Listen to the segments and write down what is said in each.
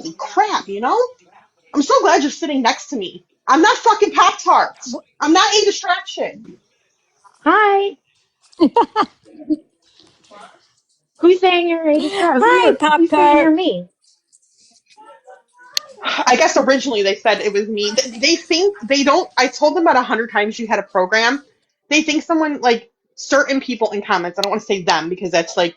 holy crap, I'm so glad you're sitting next to me. I'm not fucking Pop-Tarts. I'm not a distraction. Hi. Who's saying you're a distraction? Hi, Who's saying you're Poptart. me? I guess originally they said it was me. They think they don't. I told them about 100 times you had a program. They think someone like certain people in comments. I don't want to say them because that's like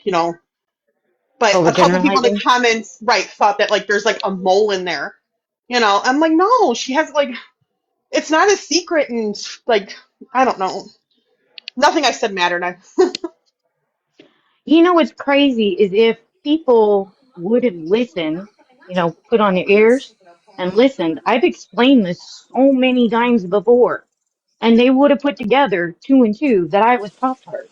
but a couple people in the Overgeneralizing? comments, right, thought that like there's like a mole in there. I'm like, no, she has like it's not a secret and like I don't know. Nothing I said mattered. You know what's crazy is if people would have listened, put on their ears and listened. I've explained this so many times before, and they would have put together two and two that I was Pop-Tart.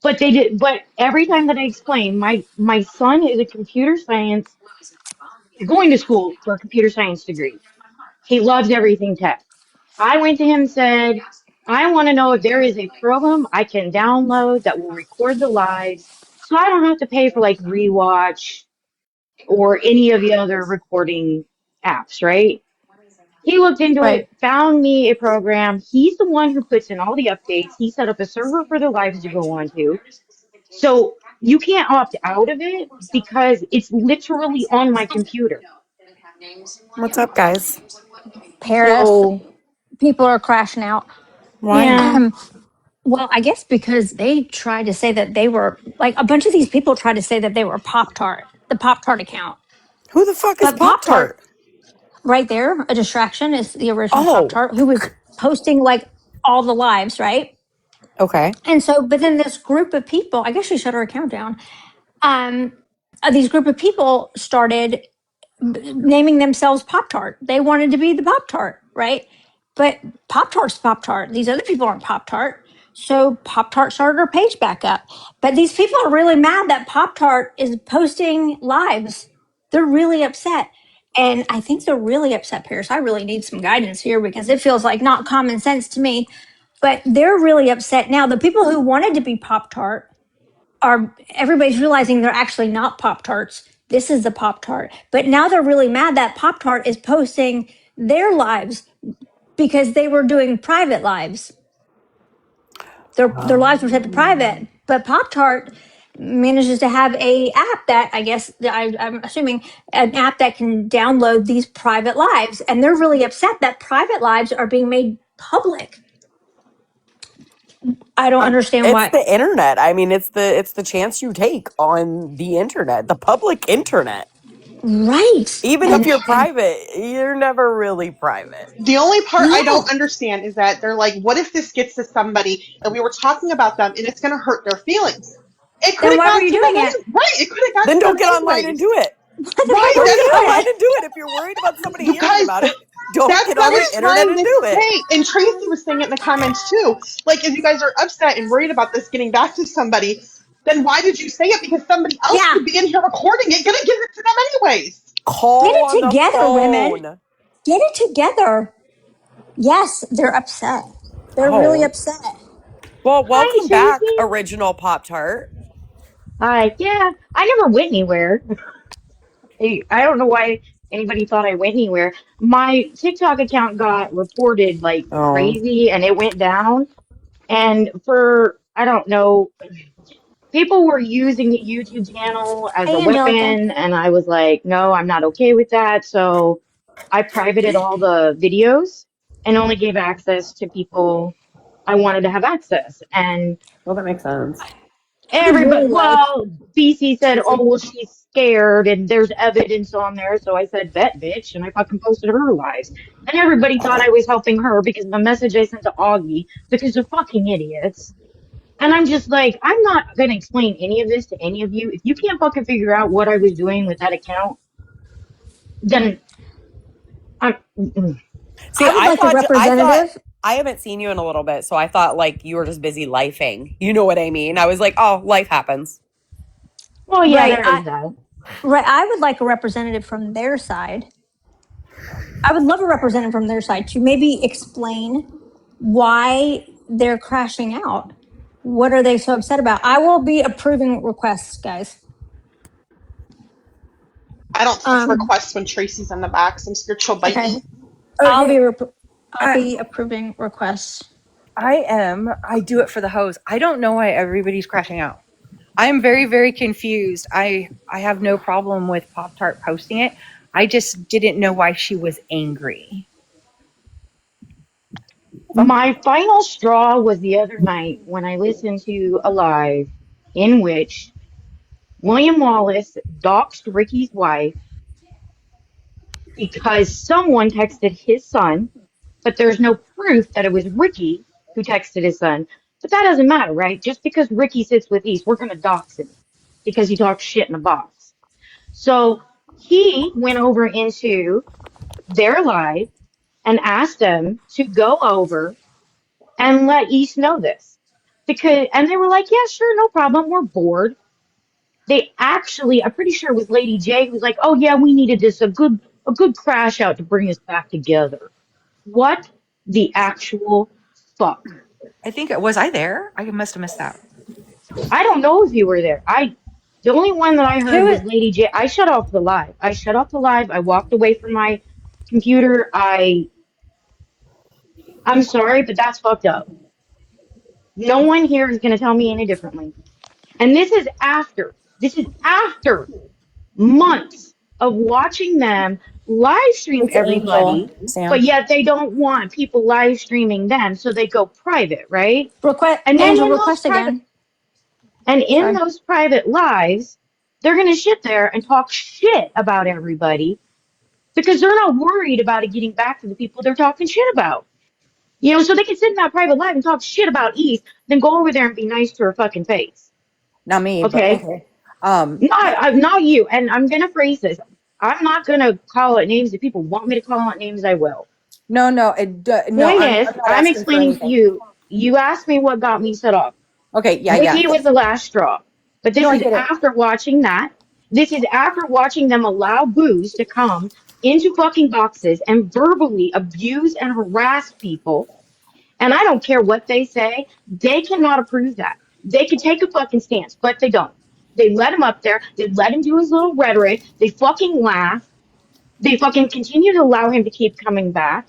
But they did. But every time that I explain, my son is a computer science, going to school for a computer science degree. He loves everything tech. I went to him and said, I want to know if there is a program I can download that will record the lives so I don't have to pay for like Rewatch or any of the other recording apps, right? He looked into Right. it, found me a program. He's the one who puts in all the updates. He set up a server for the lives to go on to. So you can't opt out of it because it's literally on my computer. What's up, guys? Paris, So, people are crashing out. Why? yeah. Um, well, I guess because they tried to say that they were like a bunch of these people tried to say that they were Pop Tart, the Pop Tart account. Who the fuck is But Pop Pop Tart, Tart? right there, a distraction is the original Pop Oh, Tart who was posting like all the lives, right? okay. And so, but then this group of people, I guess she shut her account down. Um, these group of people started naming themselves Pop Tart. They wanted to be the Pop Tart, right? But Pop Tart's Pop Tart. These other people aren't Pop Tart. So Pop Tart started her page back up. But these people are really mad that Pop Tart is posting lives. They're really upset. And I think they're really upset, Paris. I really need some guidance here because it feels like not common sense to me. But they're really upset now. The people who wanted to be Pop Tart are everybody's realizing they're actually not Pop Tarts. This is the Pop Tart. But now they're really mad that Pop Tart is posting their lives because they were doing private lives. Their lives were set to private. But Pop Tart manages to have a app that I guess I'm assuming an app that can download these private lives, and they're really upset that private lives are being made public. I don't understand It's why. the internet. I mean, it's the chance you take on the internet, the public internet. Right. Even if And you're private, you're never really private. The only part I don't no. understand is that they're like, what if this gets to somebody and we were talking about them and it's going to hurt their feelings? It could Then have why were gotten you to them doing it? right. It could have gotten Then to them don't get online and anyways. do it. Then why Right. were Don't you get doing online it? and do it. If you're worried about somebody You hearing guys, about it, don't that's get what I on was the internet trying and to do it. say. And Tracy was saying it in the comments too. Like, if you guys are upset and worried about this getting back to somebody, then why did you say it? Because somebody else Yeah. could be in here recording it, gonna give it to them anyways. Get Call on it the together, women. phone. Get it together. Yes, they're upset. They're really Oh. upset. Well, Hi, welcome back, Tracy. original Pop Tart. Hi. Yeah, I never went anywhere. I don't know why anybody thought I went anywhere. My TikTok account got reported like Oh. crazy and it went down. And for, I don't know, people were using the YouTube channel as a Hey, Angelica. weapon. And I was like, no, I'm not okay with that. So I privated all the videos and only gave access to people I wanted to have access. And Well, that makes sense. I would everybody, really like, well, BC said, oh, well, she's scared and there's evidence on there. So I said, bet, bitch. And I fucking posted her lives. And everybody thought I was helping her because of the message I sent to Augie because they're fucking idiots. And I'm just like, I'm not going to explain any of this to any of you. If you can't fucking figure out what I was doing with that account, then I'm, mm-mm. See, I would like a I thought representative. I haven't seen you in a little bit, so I thought like you were just busy lifing. You know what I mean? I was like, oh, life happens. Well, yeah, Right. there is that. Right. I would like a representative from their side. I would love a representative from their side to maybe explain why they're crashing out. What are they so upset about? I will be approving requests, guys. I don't take Um, requests when Tracy's in the box. I'm scared she'll bite okay. me. I'll be Okay. I'll I be approving requests. I am. I do it for the hose. I don't know why everybody's crashing out. I am very, very confused. I have no problem with Poptart posting it. I just didn't know why she was angry. My final straw was the other night when I listened to a live in which William Wallace doxed Ricky's wife because someone texted his son, but there's no proof that it was Ricky who texted his son. But that doesn't matter, right? Just because Ricky sits with East, we're going to dox him because he talks shit in a box. So he went over into their live and asked them to go over and let East know this. Because and they were like, yeah, sure, no problem. We're bored. They actually, I'm pretty sure it was Lady J who's like, oh yeah, we needed this a good crash out to bring us back together. What the actual fuck? I think it was I there. I must have missed that. I don't know if you were there. The only one that I heard Who was Lady J. I shut off the live. I shut off the live. I walked away from my computer. I'm sorry, but that's fucked up. No one here is gonna tell me any differently. And this is after months of watching them live stream It's everybody, Angel, but Sam. yet they don't want people live streaming them, so they go private, right? request And then Angel in those request private again? and in Sorry. those private lives, they're gonna sit there and talk shit about everybody because they're not worried about it getting back to the people they're talking shit about. So they can sit in that private live and talk shit about Eve, then go over there and be nice to her fucking face. Not me, but Okay? okay. Not you. And I'm gonna phrase this. I'm not gonna call out names. If people want me to call out names, I will. No, no, no. Point I'm is, not I'm asking for explaining to anything. you. You asked me what got me set off. Okay, yeah, yeah. Ricky was the last straw. But No, this I is get it. after watching that. This is after watching them allow booze to come into fucking boxes and verbally abuse and harass people. And I don't care what they say, they cannot approve that. They can take a fucking stance, but they don't. They let him up there. They let him do his little rhetoric. They fucking laugh. They fucking continue to allow him to keep coming back.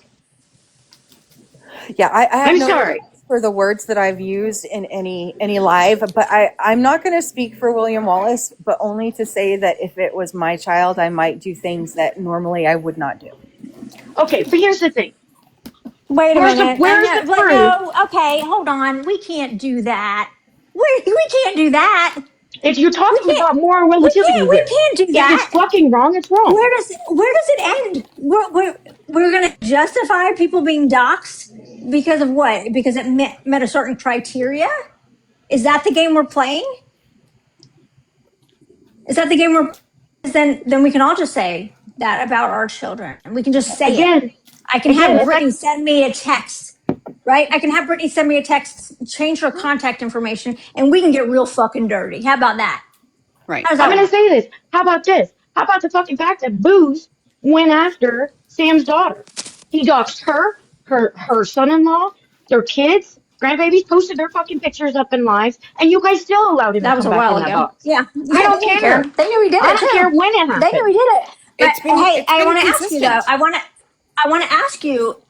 Yeah, I have I'm no sorry. regrets for the words that I've used in any live, but I'm not going to speak for William Wallace, but only to say that if it was my child, I might do things that normally I would not do. Okay, but here's the thing. Wait a Where's the minute. where's No, the but proof? no. Okay, hold on. We can't do that. We can't do that. If you're We talking can't. about moral We can't. relativity We here, can't do if it's that. fucking wrong, it's wrong. Where does it end? We're going to justify people being doxxed because of what? Because it met a certain criteria? Is that the game we're playing? Is that the game we're then we can all just say that about our children. We can just say it. Again, I can again, have that's like Brittany send me a text, right? I can have Brittany send me a text, change her contact information, and we can get real fucking dirty. How about that? Right. How does I'm that gonna work? say this. How about this? How about the fucking fact that Booze went after Sam's daughter? He doxed her son-in-law, their kids, grandbabies, posted their fucking pictures up in lives, and you guys still allowed him to That was come a back while in that ago. box. Yeah, I yeah, they don't didn't care. care. They knew he did I it don't care too. when it They knew he happened. did it. But hey, It's I been want to ask you though. consistent. I want to ask you,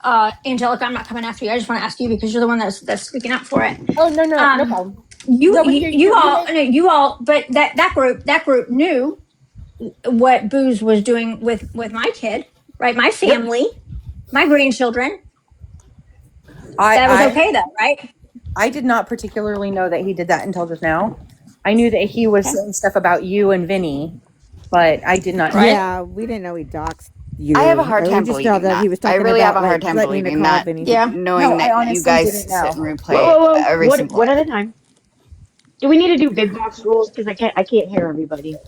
Angelica. I'm not coming after you. I just want to ask you because you're the one that's speaking up for it. Oh, no, no, no Um, problem. you No, but you, you all no, you all, but that group knew what Booze was doing with my kid, right? My Yep. family, my grandchildren. I, That was I, okay though, right? I did not particularly know that he did that until just now. I knew that he was Okay. saying stuff about you and Vinny, but I did not know. Right. Yeah, we didn't know he doxed I have a you. hard We time just know believing that that. he was I talking really have about a hard like time threatening to believing call that, Vinny's. Yeah. knowing No, I that you honestly guys didn't sit and know. Whoa, replay whoa, whoa. every What single one one. at a time? Do we need to do big box rules? Because I can't hear everybody.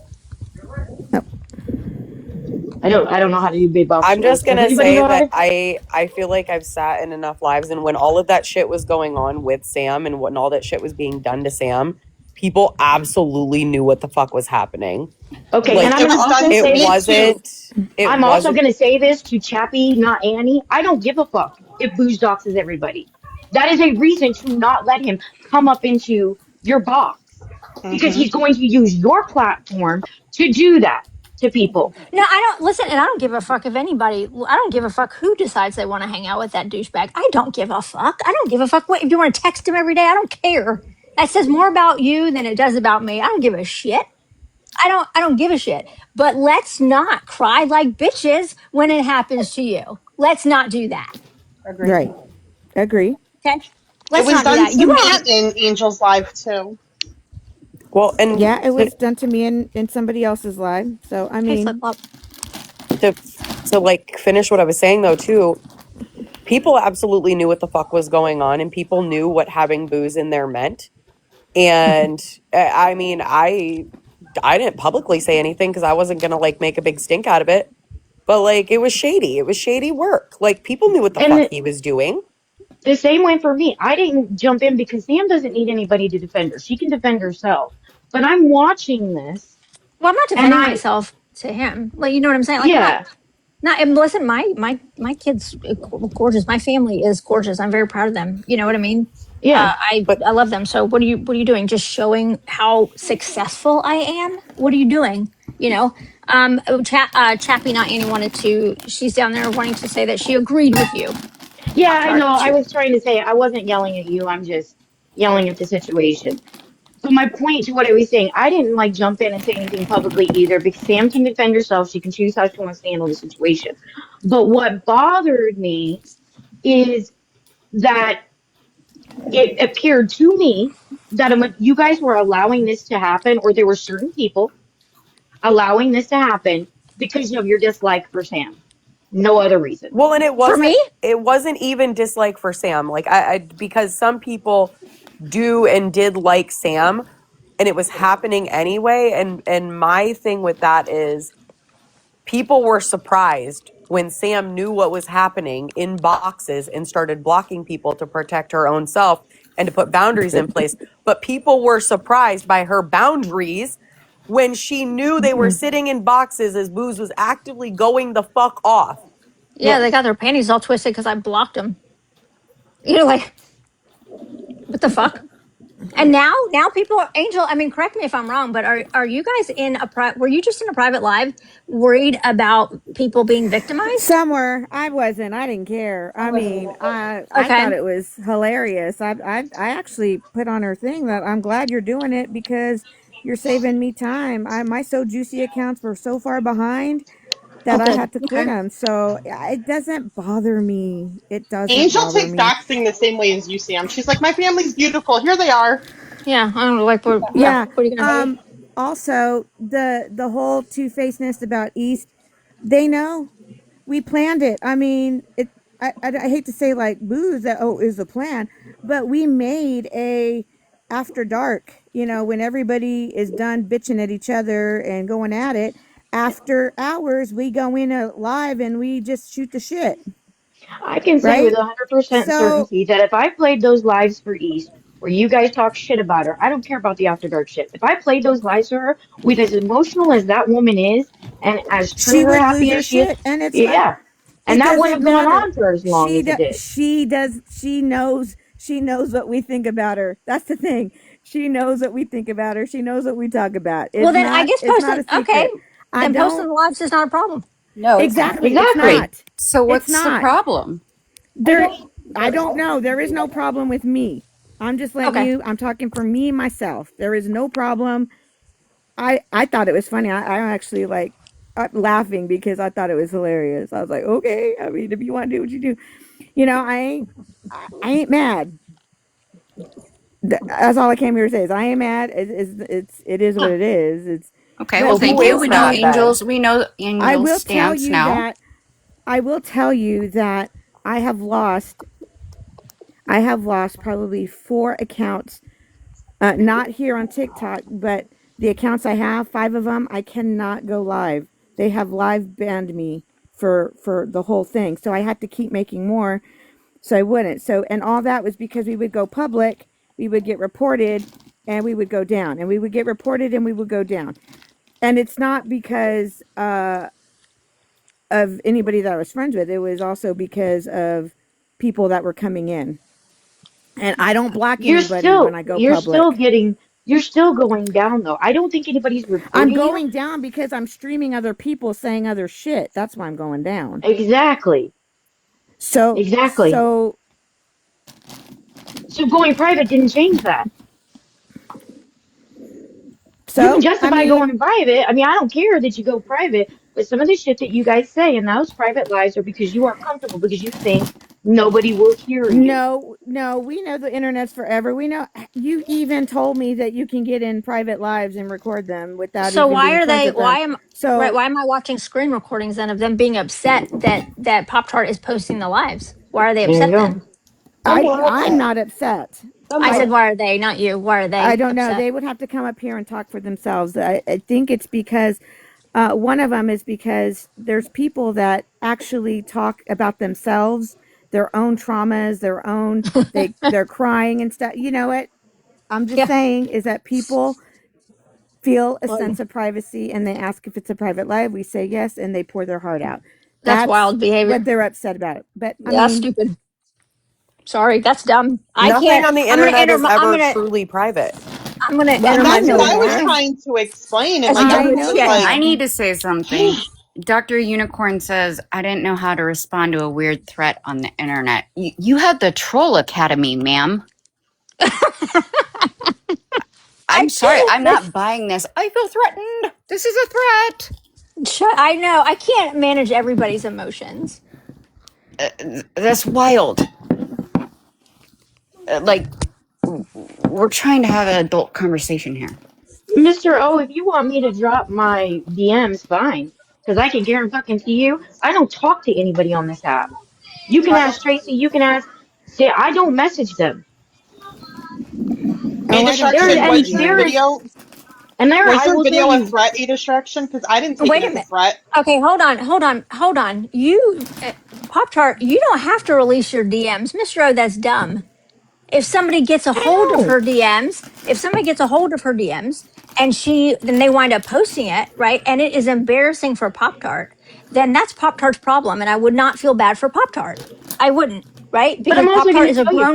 I don't know how to do big box I'm rules. just Does gonna anybody say know how that to? I feel like I've sat in enough lives, and when all of that shit was going on with Sam, and when all that shit was being done to Sam, people absolutely knew what the fuck was happening. Okay, and Like I'm It gonna was done also to it say me this. too. wasn't. It I'm also wasn't. gonna say this to Chappie, not Annie. I don't give a fuck if Booze doxes everybody. That is a reason to not let him come up into your box because Hmm. he's going to use your platform to do that. to people. No, I don't listen, and I don't give a fuck if anybody. I don't give a fuck who decides they want to hang out with that douchebag. I don't give a fuck. I don't give a fuck what if you want to text him every day. I don't care. That says more about you than it does about me. I don't give a shit. I don't give a shit. But let's not cry like bitches when it happens to you. Let's not do that. Agree. Right. Agree. Okay? It Let's was not do done that. to You me are in Angel's Live too. Well, and Yeah, it was done to me in somebody else's life. So I hey flip mean, flop. to like finish what I was saying though too, people absolutely knew what the fuck was going on, and people knew what having booze in there meant. And I mean, I didn't publicly say anything because I wasn't gonna like make a big stink out of it. But like, it was shady. It was shady work. Like, people knew what the And fuck he was doing. the same way for me. I didn't jump in because Sam doesn't need anybody to defend her. She can defend herself. But I'm watching this, Well, I'm not and defending myself to him. Like, you know what I'm saying? Like, I'm yeah, not. And listen, my kids gorgeous. My family is gorgeous. I'm very proud of them. You know what I mean? yeah. But I love them. So what are you doing? Just showing how successful I am? What are you doing? You know, Chappie, not Annie, wanted to. She's down there wanting to say that she agreed with you. Yeah, Pop I know. Tart. I was trying to say I wasn't yelling at you. I'm just yelling at the situation. So my point to what I was saying, I didn't like jump in and say anything publicly either because Sam can defend herself. She can choose how she wants to handle the situation. But what bothered me is that it appeared to me that you guys were allowing this to happen, or there were certain people allowing this to happen because of your dislike for Sam. No other reason. well, and For me, it wasn't even dislike for Sam. Like, I because some people do and did like Sam, and it was happening anyway. And my thing with that is, people were surprised when Sam knew what was happening in boxes and started blocking people to protect her own self and to put boundaries in place. But people were surprised by her boundaries when she knew they were sitting in boxes as Booze was actively going the fuck off. yeah, they Yes. got their panties all twisted because I blocked them. You know, like what the fuck? And now people are Angel. I mean, correct me if I'm wrong, but are you guys in were you just in a private live worried about people being victimized? somewhere I wasn't. I didn't care. I mean, I Okay, thought it was hilarious. I actually put on her thing that I'm glad you're doing it because you're saving me time. My So Juicy accounts were so far behind oh that I good, had to quit okay, them. So it doesn't bother me. It doesn't Angel bother takes me. doxing the same way as you, Sam. She's like, my family's beautiful. Here they are. yeah. I don't know, like yeah. Yeah. What are you gonna? Also, the whole two-facedness about East, they know we planned it. I mean, I hate to say like booze that is the plan, but we made a after dark. You know, when everybody is done bitching at each other and going at it, after hours we go in a live and we just shoot the shit, I can say with right? 100% So certainty that if I played those lives for East, where you guys talk shit about her, I don't care about the After Dark shit. If I played those lives for her, with as emotional as that woman is, and as she trigger would lose happy her as she is, shit, and it's like yeah. And it that wouldn't doesn't have gone matter. on for as long as it did. She does. She knows what we think about her. That's the thing. She knows what we think about her. She knows what we talk about. Well, then I guess It's not posting. a Okay, secret. I then posting don't the lives is not a problem. No, it's not. exactly. It's Exactly. not. So It's what's the not. problem? There I don't know. There is no problem with me. I'm just letting Okay, you I'm talking for me myself. There is no problem. I thought it was funny. I actually like laughing because I thought it was hilarious. I was like, okay. I mean, if you want to do what you do, I ain't mad. That's all I came here to say is I ain't mad. It is what huh. it is. It's Okay, well, So but we who thank you. will is We know mad see. then? I Angel's will tell stance you now. that I will tell you that I have lost probably 4 accounts. Not here on TikTok, but the accounts I have, 5 of them, I cannot go live. They have live banned me for the whole thing. So I had to keep making more so I wouldn't. So and all that was because we would go public, we would get reported, and we would go down, and we would get reported and we would go down. And it's not because of anybody that I was friends with. It was also because of people that were coming in. And I don't block anybody when I go You're still public. getting You're still going down though. I don't think anybody's I'm reporting you. going down because I'm streaming other people saying other shit. That's why I'm going down. Exactly. So, Exactly. so, So going private didn't change that. You can so, I justify mean, going private. I mean, I don't care that you go private, but some of the shit that you guys say in those private lives are because you are comfortable because you think nobody will hear you. no, we know the internet's forever. We know you even told me that you can get in private lives and record them without So even why being are friends they? with them. Why am right? So, Why am I watching screen recordings then of them being upset that Pop Tart is posting the lives? Why are they There you upset then? go. Simple. That's I'm it. not upset. I I said, why are they? Not you. Why are I they don't know. upset? They would have to come up here and talk for themselves. I think it's because one of them is because there's people that actually talk about themselves, their own traumas, their own they're crying and stuff. You know what? I'm just Yeah, saying is that people feel a well, sense of privacy and they ask if it's a private live. We say yes and they pour their heart out. that's That's wild what behavior. they're upset about. But I Yeah, that's mean, stupid. Sorry, that's dumb. I Nothing can't. on the I'm gonna internet enter is my. I'm ever gonna. truly private. I'm gonna well, And enter my I that's what know million I was that. dollars. trying to explain. And That's like I dumb as everyone know was shit. like, I that. need to say something. Dr. Unicorn says, I didn't know how to respond to a weird threat on the internet. You have the Troll Academy, ma'am. I'm I sorry, I'm this not buying this. I feel threatened. This is a threat. shut. I know. I can't manage everybody's emotions. That's wild. Like, we're trying to have an adult conversation here. Mr. O, if you want me to drop my DMs, fine. Because I can guarantee you, I don't talk to anybody on this app. You can ask Tracy, you can ask, say, I don't message them. Oh, I don't There, A-Destruction, either and was your there either. is, video, and there, was I your will tell video a you, threat, A-Destruction? Because I didn't take it Wait a as a minute. threat. Okay, hold on. You, Pop Tart, you don't have to release your DMs, Mr. O. That's dumb. If somebody gets a hold I of know. her DMs, if somebody gets a hold of her DMs and then they wind up posting it, right? And it is embarrassing for Pop Tart, then that's Pop Tart's problem. And I would not feel bad for Pop Tart. I wouldn't, right? But Because I'm Pop also Tart going is to a tell you,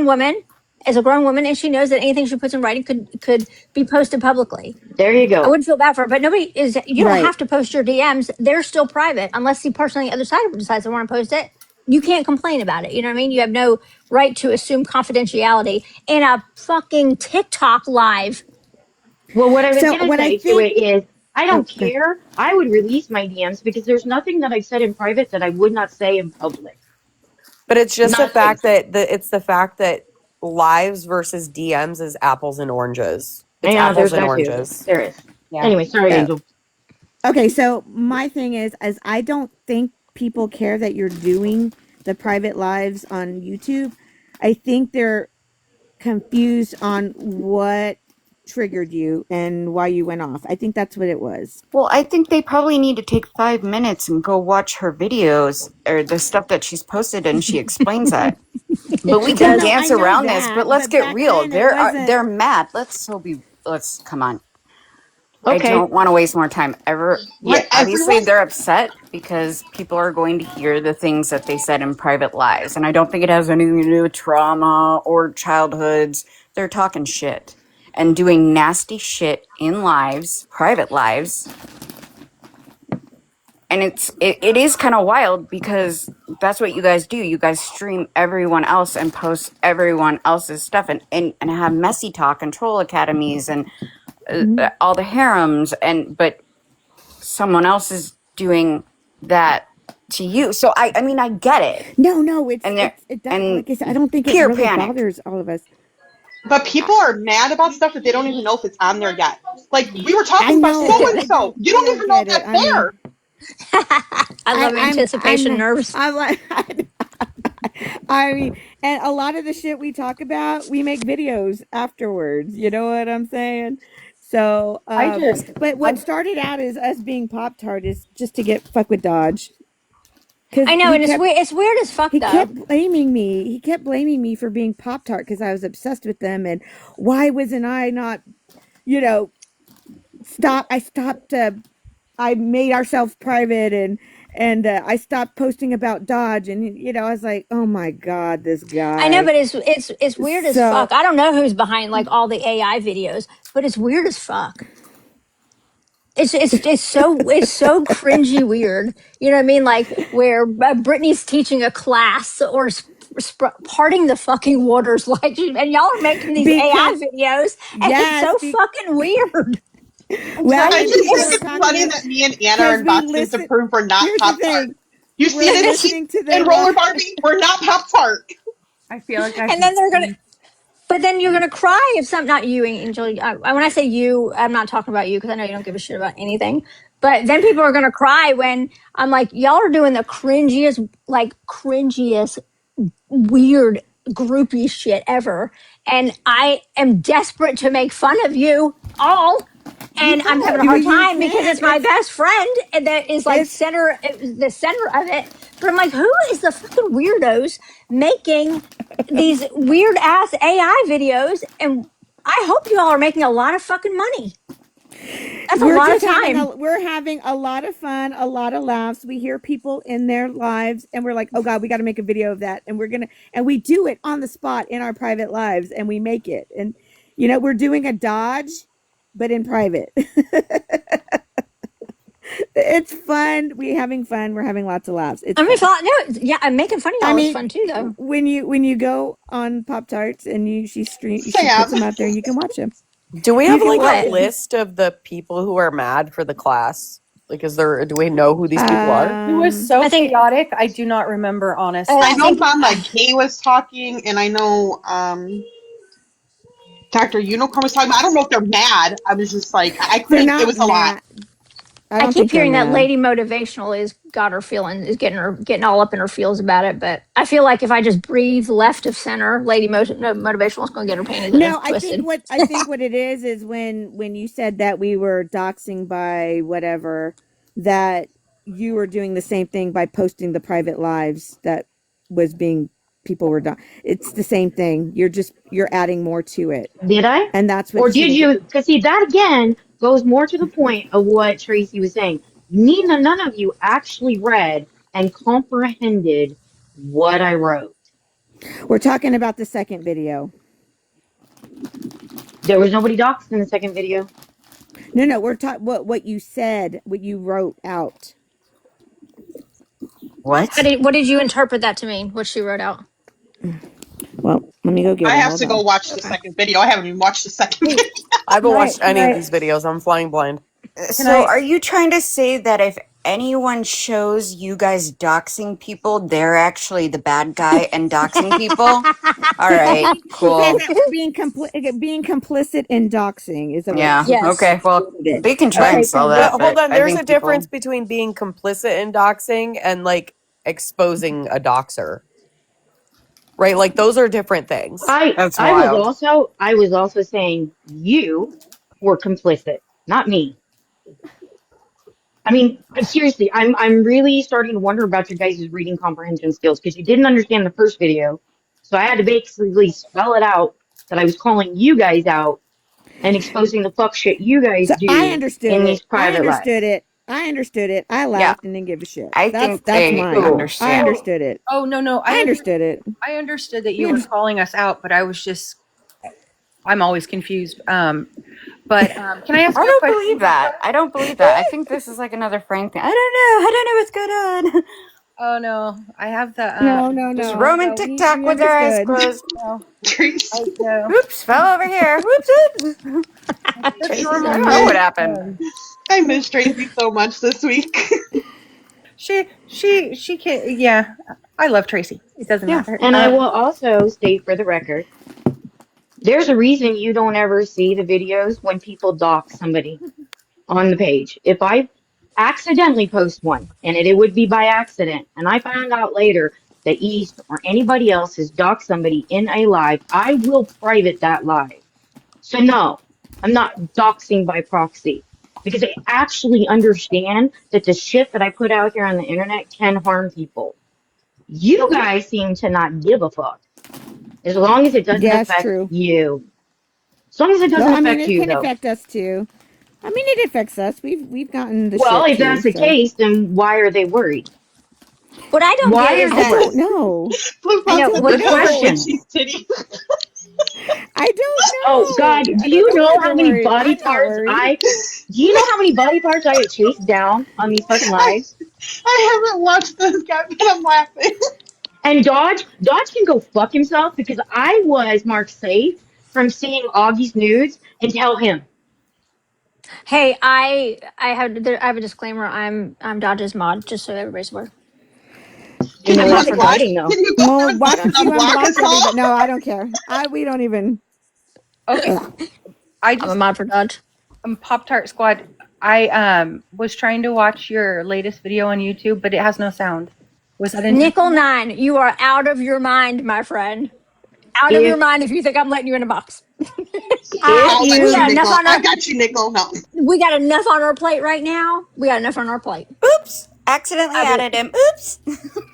grown woman, and she knows that anything she puts in writing could be posted publicly. there you I go. wouldn't feel bad for her, but nobody is. You don't Right. have to post your DMs; they're still private unless the person on the other side decides they want to post it. You can't complain about it. You know what I mean? You have no right to assume confidentiality in a fucking TikTok live. Well, what I was So going to what I say to think, it is, I oh, don't care. I would release my DMs because there's nothing that I've said in private that I would not say in public. But it's just Nothing. the fact that lives versus DMs is apples and oranges. It's Yeah, apples there's and that too. oranges. There is. Yeah. Anyway, sorry, Yeah. Angel. okay, so my thing is I don't think people care that you're doing the private lives on YouTube. I think they're confused on what triggered you and why you went off. I think that's what it was. Well, I think they probably need to take 5 minutes and go watch her videos or the stuff that she's posted and she explains that. But we She Well, can does. no, I dance know around this, but that, let's but get back real. then it wasn't. They're mad. Let's come on. I Okay. don't want to waste more time ever. Like Yeah, obviously everyone, they're upset because people are going to hear the things that they said in private lives. And I don't think it has anything to do with trauma or childhoods. They're talking shit and doing nasty shit in lives, private lives. And it is kind of wild because that's what you guys do. You guys stream everyone else and post everyone else's stuff and have messy talk and troll academies and Mhm. all the harems but someone else is doing that to you. So I mean I get it. No, And there like and I said, I don't think it pure really panic. bothers all of us. but people are mad about stuff that they don't even know if it's on there yet. Like we were I talking about know, so but and so. You they don't don't even know if get it. that's I mean, there. I love anticipation nerves. I'm like, I mean, and a lot of the shit we talk about, we make videos afterwards. You know what I'm saying? So, I just but what I started out as us being Pop Tart is just to get fuck with Dodge because I know, and it's weird. It's weird as fuck he though. kept blaming me. He kept blaming me for being Pop Tart because I was obsessed with them, and why wasn't I not, you know, stop? I stopped. I made ourselves private, and and I stopped posting about Dodge, and I was like, oh my god, this I know, guy. but it's weird as So fuck. I don't know who's behind like all the AI videos, but it's weird as fuck. It's so cringy weird. You know what I mean? Like where Brittany's teaching a class or parting the fucking waters, like, and y'all are making these because AI videos, and it's yes, so fucking weird. I'm well, telling I and just you, think we're it's it's talking funny about that me and Anna are because in we boxes to listen. prove we're not Here's the Pop Tart. thing: You we're see this heat listening to and their roller live. Barbie? We're not Pop Tart. I feel like I and should then they're gonna. see. But then you're gonna cry if something. Not you, Angel. When I say you, I'm not talking about you because I know you don't give a shit about anything. But then people are gonna cry when I'm like, y'all are doing the cringiest, weird, groupie shit ever, and I am desperate to make fun of you all. And I'm having a hard You time because can. it's my best friend and that is like It's the center of it. But I'm like, who is the fucking weirdos making these weird ass AI videos? And I hope you all are making a lot of fucking money. That's a we're lot of just time. we're having a lot of fun, a lot of laughs. We hear people in their lives, and we're like, oh god, we got to make a video of that, and we do it on the spot in our private lives, and we make it, and we're doing a Dodge, but in private. It's fun. We're having fun. We're having lots of laughs. It's I mean, fun. yeah, I'm making fun of I y'all is mean, fun too, though. when you go on Pop Tarts and she puts Sam. them out there, you can watch them. Do we You have can like watch a What? them. list of the people who are mad for the class? Like, do we know who these people are? It was so I think. chaotic. I do not remember, I I honestly. know think. Mom like Kay was talking, and I know Dr. Unicorn was talking. I don't know if they're mad. I was just like, I They're couldn't. It not was a lot. mad. I I don't keep think they're hearing that mad. Lady Motivational is got her feeling is getting all up in her feels about it. But I feel like if I just breathe left of center, Lady Motivational is going to get her painted No, twisted. I think what it is when you said that we were doxing by whatever, that you were doing the same thing by posting the private lives that was being people were done. It's the same thing. You're adding more to it, Did I? and that's what Or she did was. you? Because see, that again goes more to the point of what Tracy was saying. None of you actually read and comprehended what I wrote. We're talking about the second video. There was nobody doxxed in the second video. No, we're talking what you said, what you wrote out. What? What did you interpret that to mean? What she wrote out? Well, let me go get I it. have Hold to go on. watch the second video. I haven't even watched the second Wait, video. I haven't can I watched can any of I these videos. I'm flying blind. can So, I are you trying to say that if anyone shows you guys doxing people, they're actually the bad guy and doxing people? All right, She said cool. that we're being complicit in doxing is what Yeah, she Yes. okay. Well, did. they can try But and okay? sell Because but that, what hold but on, I there's a think difference people. between being complicit in doxing and like exposing a doxer, right? Like those are different things. That's I was wild. also saying you were complicit, not me. I mean, seriously, I'm really starting to wonder about your guys' reading comprehension skills because you didn't understand the first video. So I had to basically spell it out that I was calling you guys out and exposing the fuck shit you guys So I do understood in it. these private lives. I understood it. I Yeah, laughed and didn't give a shit. I That's think that's they mine. Cool. I understand. oh understood it. oh no no I understood it. I understood that We you were under- calling us out, but I was just I'm always confused. But can I ask I you a don't question? believe that. I don't believe that. I think this is like another Frank thing. I don't know. I don't know what's going on. Oh no, I have the Just roaming No. TikTok We with their eyes understood. closed. no I Tracy. no. Oops, fell over here. Whoops, oops. Just Tracy's I normal. don't know what I happened. I miss Tracy so much this week. She can yeah. I love Tracy. It doesn't Yeah. matter. And I will also state for the record, there's a reason you don't ever see the videos when people dock somebody on the page. If I accidentally post one, and it would be by accident, and I found out later that East or anybody else has docked somebody in a live, I will private that live. So no, I'm not doxing by proxy because I actually understand that the shit that I put out here on the internet can harm people. You guys seem to not give a fuck as long as it doesn't Yeah, it's affect true. you. As long as it Well, doesn't I mean, affect it you, can though. affect us too. I mean, it affects us. We've gotten the Well, shit if too. that's the So case, then why are they worried? What I don't Why get is are they I that, don't worried? know. Flip I Flop know said what Good because of question. Richie's titty. I don't Oh God, know. I do don't you know why know how they're many worried. body I'm not parts worried. I do you know how many body parts I have chased down on these fucking I, lives? I haven't watched this yet, but I'm laughing. And Dodge can go fuck himself because I was marked safe from seeing Augie's nudes and tell him. hey, I have a disclaimer. I'm Dodge's mod, just so everybody's aware. You Can know I'm you not that? for what? Dodge. Can you go Well, through why don't you and unblock unblock us all? everybody? No, I don't care. We don't even. Okay, Ugh. I I'm a just mod for Dodge. Pop Tart Squad. I was trying to watch your latest video on YouTube, but it has no sound. Was that Nickel intentional? 9, you are out of your mind, my friend. Out of your If mind if you think I'm letting you in a box. if I'll We let you, got you enough Nickel. on I our got you, Nickel. No. we got enough on our plate right now. We got enough on our plate. Oops, accidentally I mean, added him. Oops.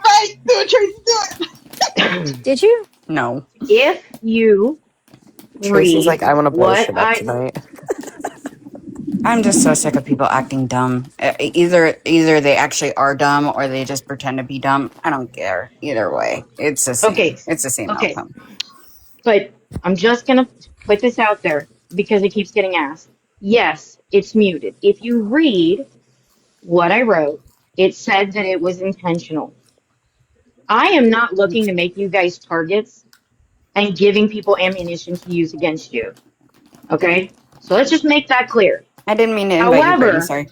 Right. Do it, Tracy. Do it. did you? No. if you Tracy's like, read I want to blow what shit up I tonight. I'm just so sick of people acting dumb. Either they actually are dumb or they just pretend to be dumb. I don't care. Either way, it's the okay, same. It's the same okay, outcome. but I'm just gonna put this out there because it keeps getting asked. Yes, it's muted. If you read what I wrote, it said that it was intentional. I am not looking to make you guys targets and giving people ammunition to use against you. Okay? So let's just make that clear. I didn't mean to invite you, Brittany. However, Sorry.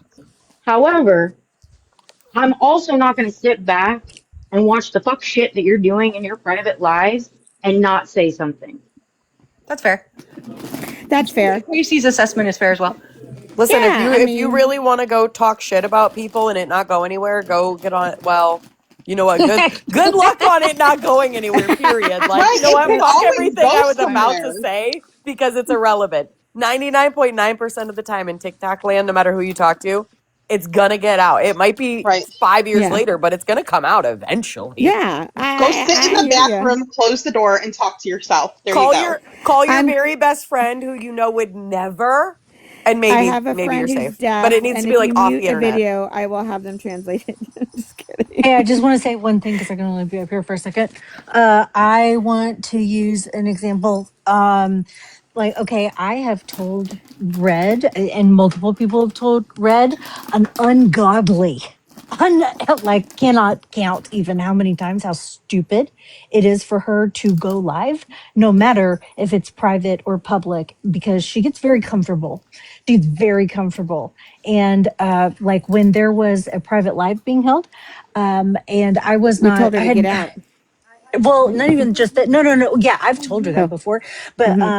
however, I'm also not going to sit back and watch the fuck shit that you're doing in your private lives and not say something. That's fair. That's fair. Tracy's assessment is fair as well. Listen, Yeah, I if you mean, really want to go talk shit about people and it not go anywhere, go get on. Well, you know what? Good luck on it not going anywhere. Period. Like, you Right. know It what? will Fuck always everything go I was about to somewhere. say because it's irrelevant. 99.9% of the time in TikTok land, no matter who you talk to, it's gonna get out. It might be Right. 5 years yeah, later, but it's gonna come out eventually. yeah. Go sit in I the hear you. bathroom, close the door, and talk to yourself. There you go. Call your I'm. very best friend who you know would never, and I maybe have a you're friend who's safe. But it deaf, needs and to be if like you off mute the a internet. video, I will have them translate it. Just kidding. Hey, I just want to say one thing because I can only be up here for a second. I want to use an example. Like, okay, I have told Red, and multiple people have told Red, an ungodly, like cannot count even how many times how stupid it is for her to go live, no matter if it's private or public, because she gets very comfortable. She's very comfortable, and like when there was a private live being held. And I was We not, told her I to get had, out. well, not even just that. No, no, no. Yeah, I've told her that Oh. before. But Hmm.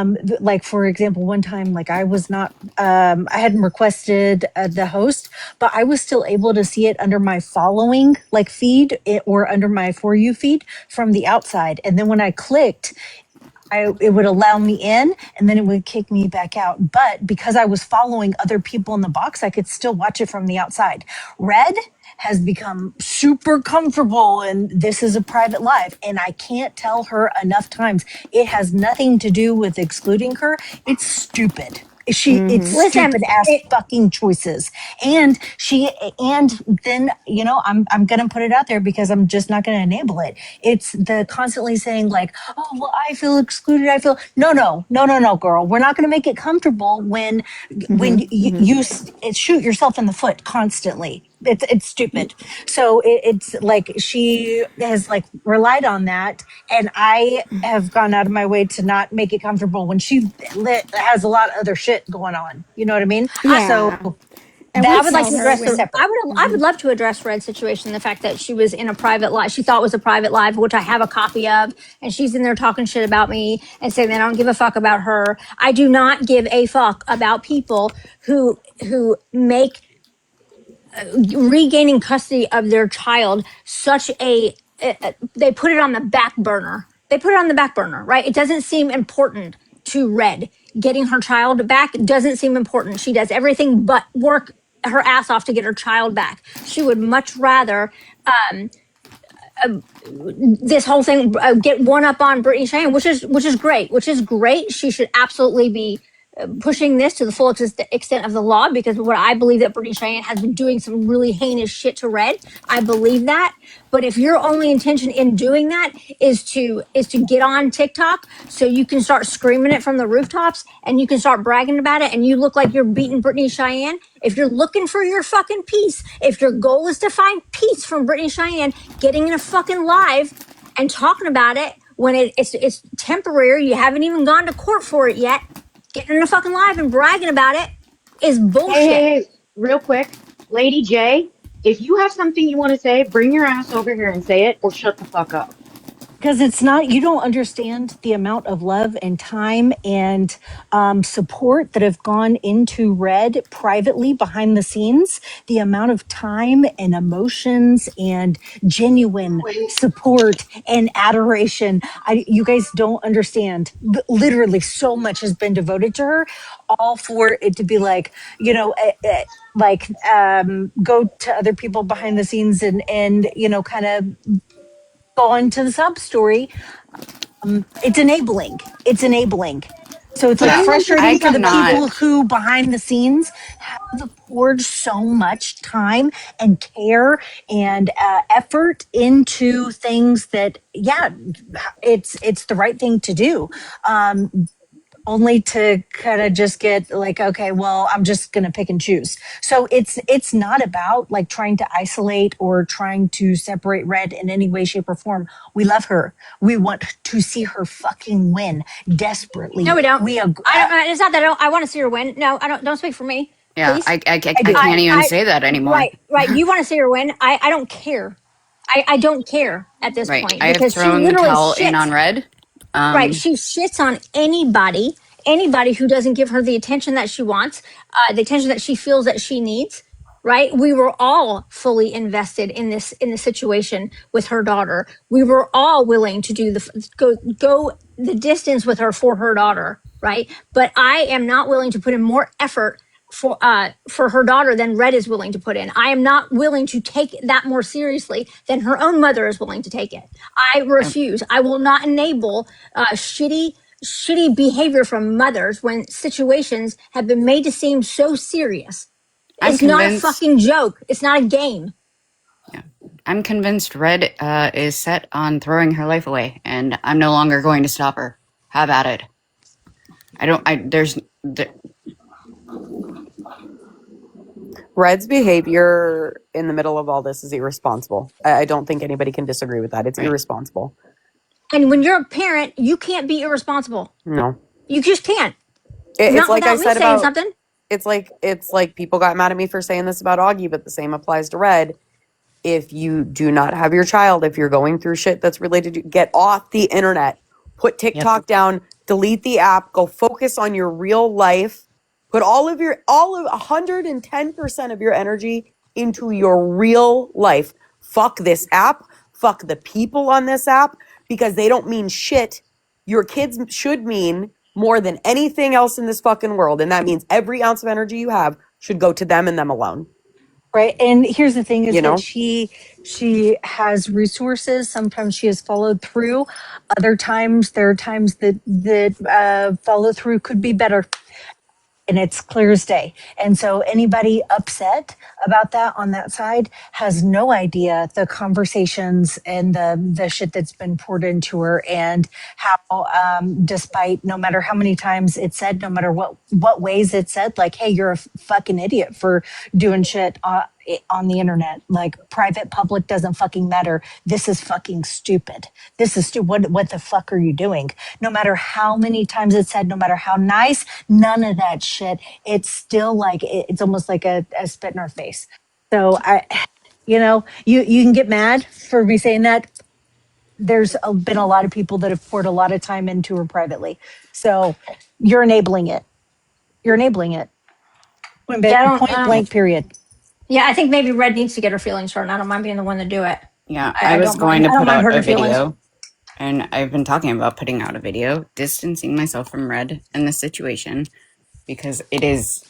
like for example, one time, like I was not, I hadn't requested the host, but I was still able to see it under my following like feed or under my for you feed from the outside. And then when I clicked, it would allow me in and then it would kick me back out. But because I was following other people in the box, I could still watch it from the outside. Red has become super comfortable and this is a private live. And I can't tell her enough times. It has nothing to do with excluding her. It's stupid. It's Hmm. Listen, stupid ass fucking choices. And and then, I'm going to put it out there because I'm just not going to enable it. It's the constantly saying like, oh, well, I feel excluded. I feel no, girl. We're not going to make it comfortable when Hmm. Hmm. shoot yourself in the foot constantly. It's stupid. So it's like she has like relied on that, and I have gone out of my way to not make it comfortable when she has a lot of other shit going on. You know what I mean? I, So Yeah, and we I would like tell to her address the. when. separate. I would love to address Red's situation. The fact that she was in a private live, she thought was a private live, which I have a copy of, and she's in there talking shit about me and saying that I don't give a fuck about her. I do not give a fuck about people who make regaining custody of their child such they put it on the back burner. They put it on the back burner, right? It doesn't seem important to Red. Getting her child back doesn't seem important. She does everything but work her ass off to get her child back. She would much rather this whole thing get one up on Brittany Shane, which is great. Which is great. She should absolutely be pushing this to the full extent of the law, because what I believe that Brittany Cheyenne has been doing some really heinous shit to Red. I believe that. But if your only intention in doing that is to get on TikTok so you can start screaming it from the rooftops and you can start bragging about it and you look like you're beating Brittany Cheyenne, if you're looking for your fucking peace, if your goal is to find peace from Brittany Cheyenne, getting in a fucking live and talking about it when it's temporary, you haven't even gone to court for it yet, getting in a fucking live and bragging about it is bullshit. Hey, real quick, Lady J, if you have something you want to say, bring your ass over here and say it, or shut the fuck up. Because it's not, you don't understand the amount of love and time and support that have gone into Red privately behind the scenes, the amount of time and emotions and genuine support and adoration. You guys don't understand. Literally, so much has been devoted to her, all for it to be like, go to other people behind the scenes and kind of go into the sub story. It's enabling. It's enabling. So it's like Yeah, frustrating I for the cannot. people who behind the scenes have poured so much time and care and effort into things that, yeah, it's the right thing to do. Only to kind of just get like, okay, well, I'm just going to pick and choose. So it's not about like trying to isolate or trying to separate Red in any way, shape, or form. We love her. We want to see her fucking win desperately. No, we don't. We I don't. It's not that I want to see her win. No, I don't. Don't speak for me, Yeah, please. I do. can't even say that anymore. Right. You want to see her win. I don't care. I don't care at this Right. point I have because she thrown the literally towel in shits. on Red. Right. She shits on anybody who doesn't give her the attention that she wants, the attention that she feels that she needs. Right. We were all fully invested in the situation with her daughter. We were all willing to do go the distance with her for her daughter. Right. But I am not willing to put in more effort for her daughter than Red is willing to put in. I am not willing to take that more seriously than her own mother is willing to take it. I refuse. I will not enable shitty behavior from mothers when situations have been made to seem so serious. I'm It's not a convinced. fucking joke. It's not a game. Yeah, I'm convinced Red is set on throwing her life away, and I'm no longer going to stop her. Have at it. I don't. I there's. There, Red's behavior in the middle of all this is irresponsible. I don't think anybody can disagree with that. It's right. irresponsible. And when you're a parent, you can't be irresponsible. No. You just can't. It's Not like I without me said saying about something. it's like people got mad at me for saying this about Augie, but the same applies to Red. If you do not have your child, if you're going through shit that's related to, get off the internet, put TikTok down, delete the app, go focus on your real life, put all of 110% of your energy into your real life. Fuck this app, fuck the people on this app, because they don't mean shit. Your kids should mean more than anything else in this fucking world. And that means every ounce of energy you have should go to them and them alone. Right. And here's the thing is You know? that she has resources. Sometimes she has followed through. Other times there are times that follow through could be better. And it's clear as day. And so anybody upset about that on that side has no idea the conversations and the shit that's been poured into her, and how despite no matter how many times it's said, no matter what ways it's said, like, hey, you're a fucking idiot for doing shit on the internet. Like, private, public doesn't fucking matter. This is fucking stupid. This is stupid. What the fuck are you doing? No matter how many times it's said, no matter how nice, none of that shit. It's still like, it's almost like a spit in our face. So you can get mad for me saying that. There's been a lot of people that have poured a lot of time into her privately. So you're enabling it. You're enabling it. Yeah, Point blank, period. Yeah, I think maybe Red needs to get her feelings hurt, and I don't mind being the one to do it. Yeah, I was don't going mind. to I don't put mind out a hurting feelings. video, and I've been talking about putting out a video, distancing myself from Red in this situation, because it's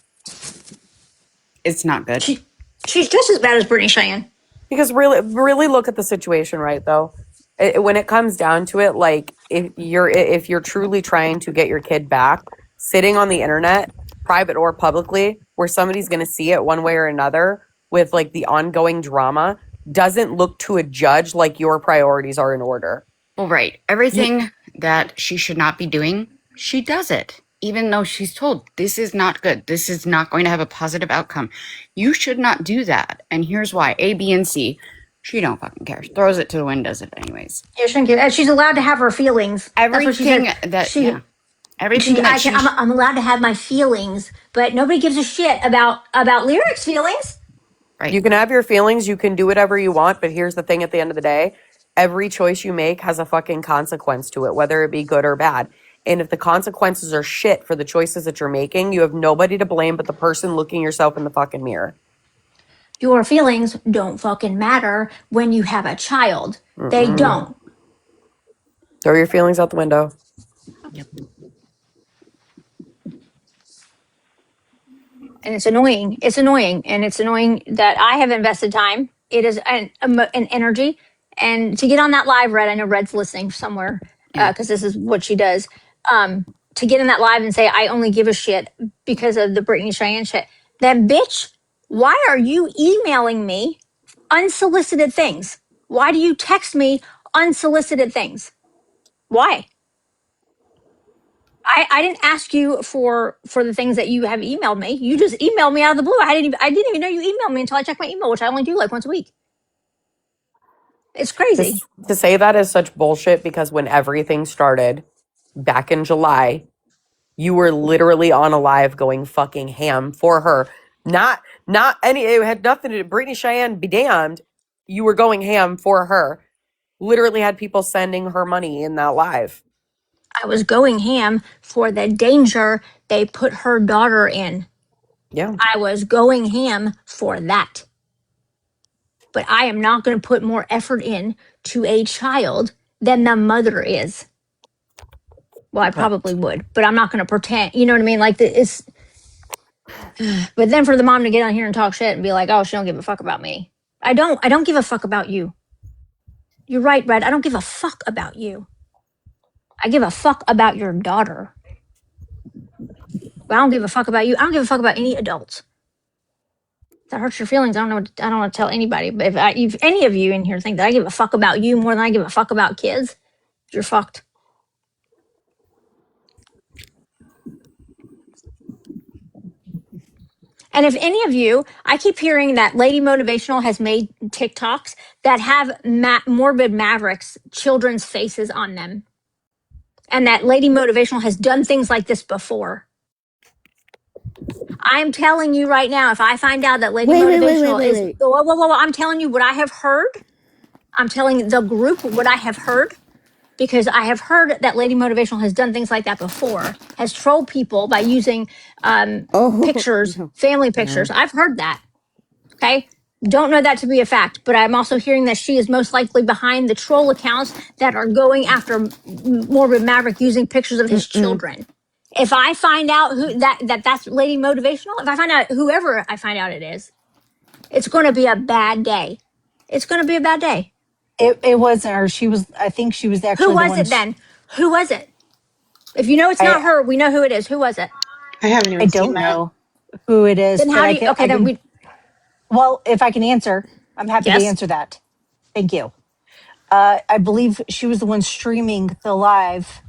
not good. She's just as bad as Brittany Cheyenne. Because really look at the situation, right? Though, when it comes down to it, like if you're truly trying to get your kid back, sitting on the internet, private or publicly, where somebody's going to see it one way or another with like the ongoing drama doesn't look to a judge like your priorities are in order. Well, right. Everything that she should not be doing, she does it. Even though she's told this is not good, this is not going to have a positive outcome. You should not do that. And here's why. A, B, and C. She don't fucking care. She throws it to the wind, does it anyways. Yeah, she shouldn't give- she's allowed to have her feelings. That's what she Everything said. that, She, yeah. Everything that she, I'm allowed to have my feelings, but nobody gives a shit about lyrics feelings. right. You can have your feelings, you can do whatever you want, but here's the thing at the end of the day, every choice you make has a fucking consequence to it, whether it be good or bad. And if the consequences are shit for the choices that you're making, you have nobody to blame but the person looking yourself in the fucking mirror. Your feelings don't fucking matter when you have a child. They don't. Throw your feelings out the window. And it's annoying. It's annoying, and it's annoying that I have invested time. It is an energy, and to get on that live, Red. I know Red's listening somewhere Yeah. because this is what she does. To get in that live and say I only give a shit because of the Britney Cheyenne shit. Then, bitch, why are you emailing me unsolicited things? Why do you text me unsolicited things? Why? I didn't ask you for the things that you have emailed me. You just emailed me out of the blue. I didn't even know you emailed me until I checked my email, which I only do like once a week. It's crazy. To say that is such bullshit because when everything started back in July, you were literally on a live going fucking ham for her. Not any, it had nothing to do, Brittany Cheyenne be damned. You were going ham for her. Literally had people sending her money in that live. I was going ham for the danger they put her daughter in. Yeah. I was going ham for that. But I am not going to put more effort in to a child than the mother is. Well, I probably would, but I'm not going to pretend. You know what I mean? Like it's. But then for the mom to get on here and talk shit and be like, "Oh, she don't give a fuck about me." I don't. I don't give a fuck about you. You're right, Red. I don't give a fuck about you. I give a fuck about your daughter. But I don't give a fuck about you. I don't give a fuck about any adults. If that hurts your feelings, I don't know. I don't want to tell anybody. But if any of you in here think that I give a fuck about you more than I give a fuck about kids, you're fucked. And if any of you, I keep hearing that Lady Motivational has made TikToks that have morbid Mavericks children's faces on them, and that Lady Motivational has done things like this before. I'm telling you right now, if I find out that Lady Motivational is, whoa, I'm telling you what I have heard. I'm telling the group what I have heard, because I have heard that Lady Motivational has done things like that before, has trolled people by using pictures, family pictures. I've heard that. Okay. Don't know that to be a fact, but I'm also hearing that she is most likely behind the troll accounts that are going after Morbid Maverick using pictures of his children. If I find out who that's Lady Motivational, if I find out whoever I find out it is, it's going to be a bad day. It's going to be a bad day. It wasn't her. She was. I think she was actually. Who was the one it then? Who was it? If you know it's not her, we know who it is. Who was it? I haven't I even seen don't that. know who it is, Then but how do I you? can. Okay, I then can. we. Well, if I can answer, I'm happy to Yes. answer that. Thank you. I believe she was the one streaming the live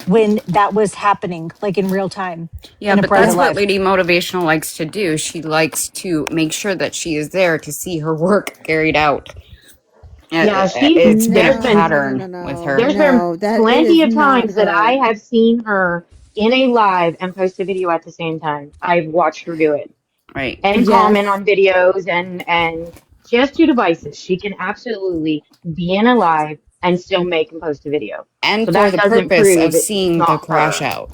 when that was happening, like in real time. Yeah, In a but private that's what live. Lady Motivational likes to do. She likes to make sure that she is there to see her work carried out. Yeah, It's been a there's been pattern with her. there's been No, that it plenty is of not times that I her. have seen her in a live and post a video at the same time. I've watched her do it Right. and comment Yes. on videos and she has two devices. She can absolutely be in a live and still make and post a video. And So for that the doesn't purpose prove of it's seeing the not crash her. out.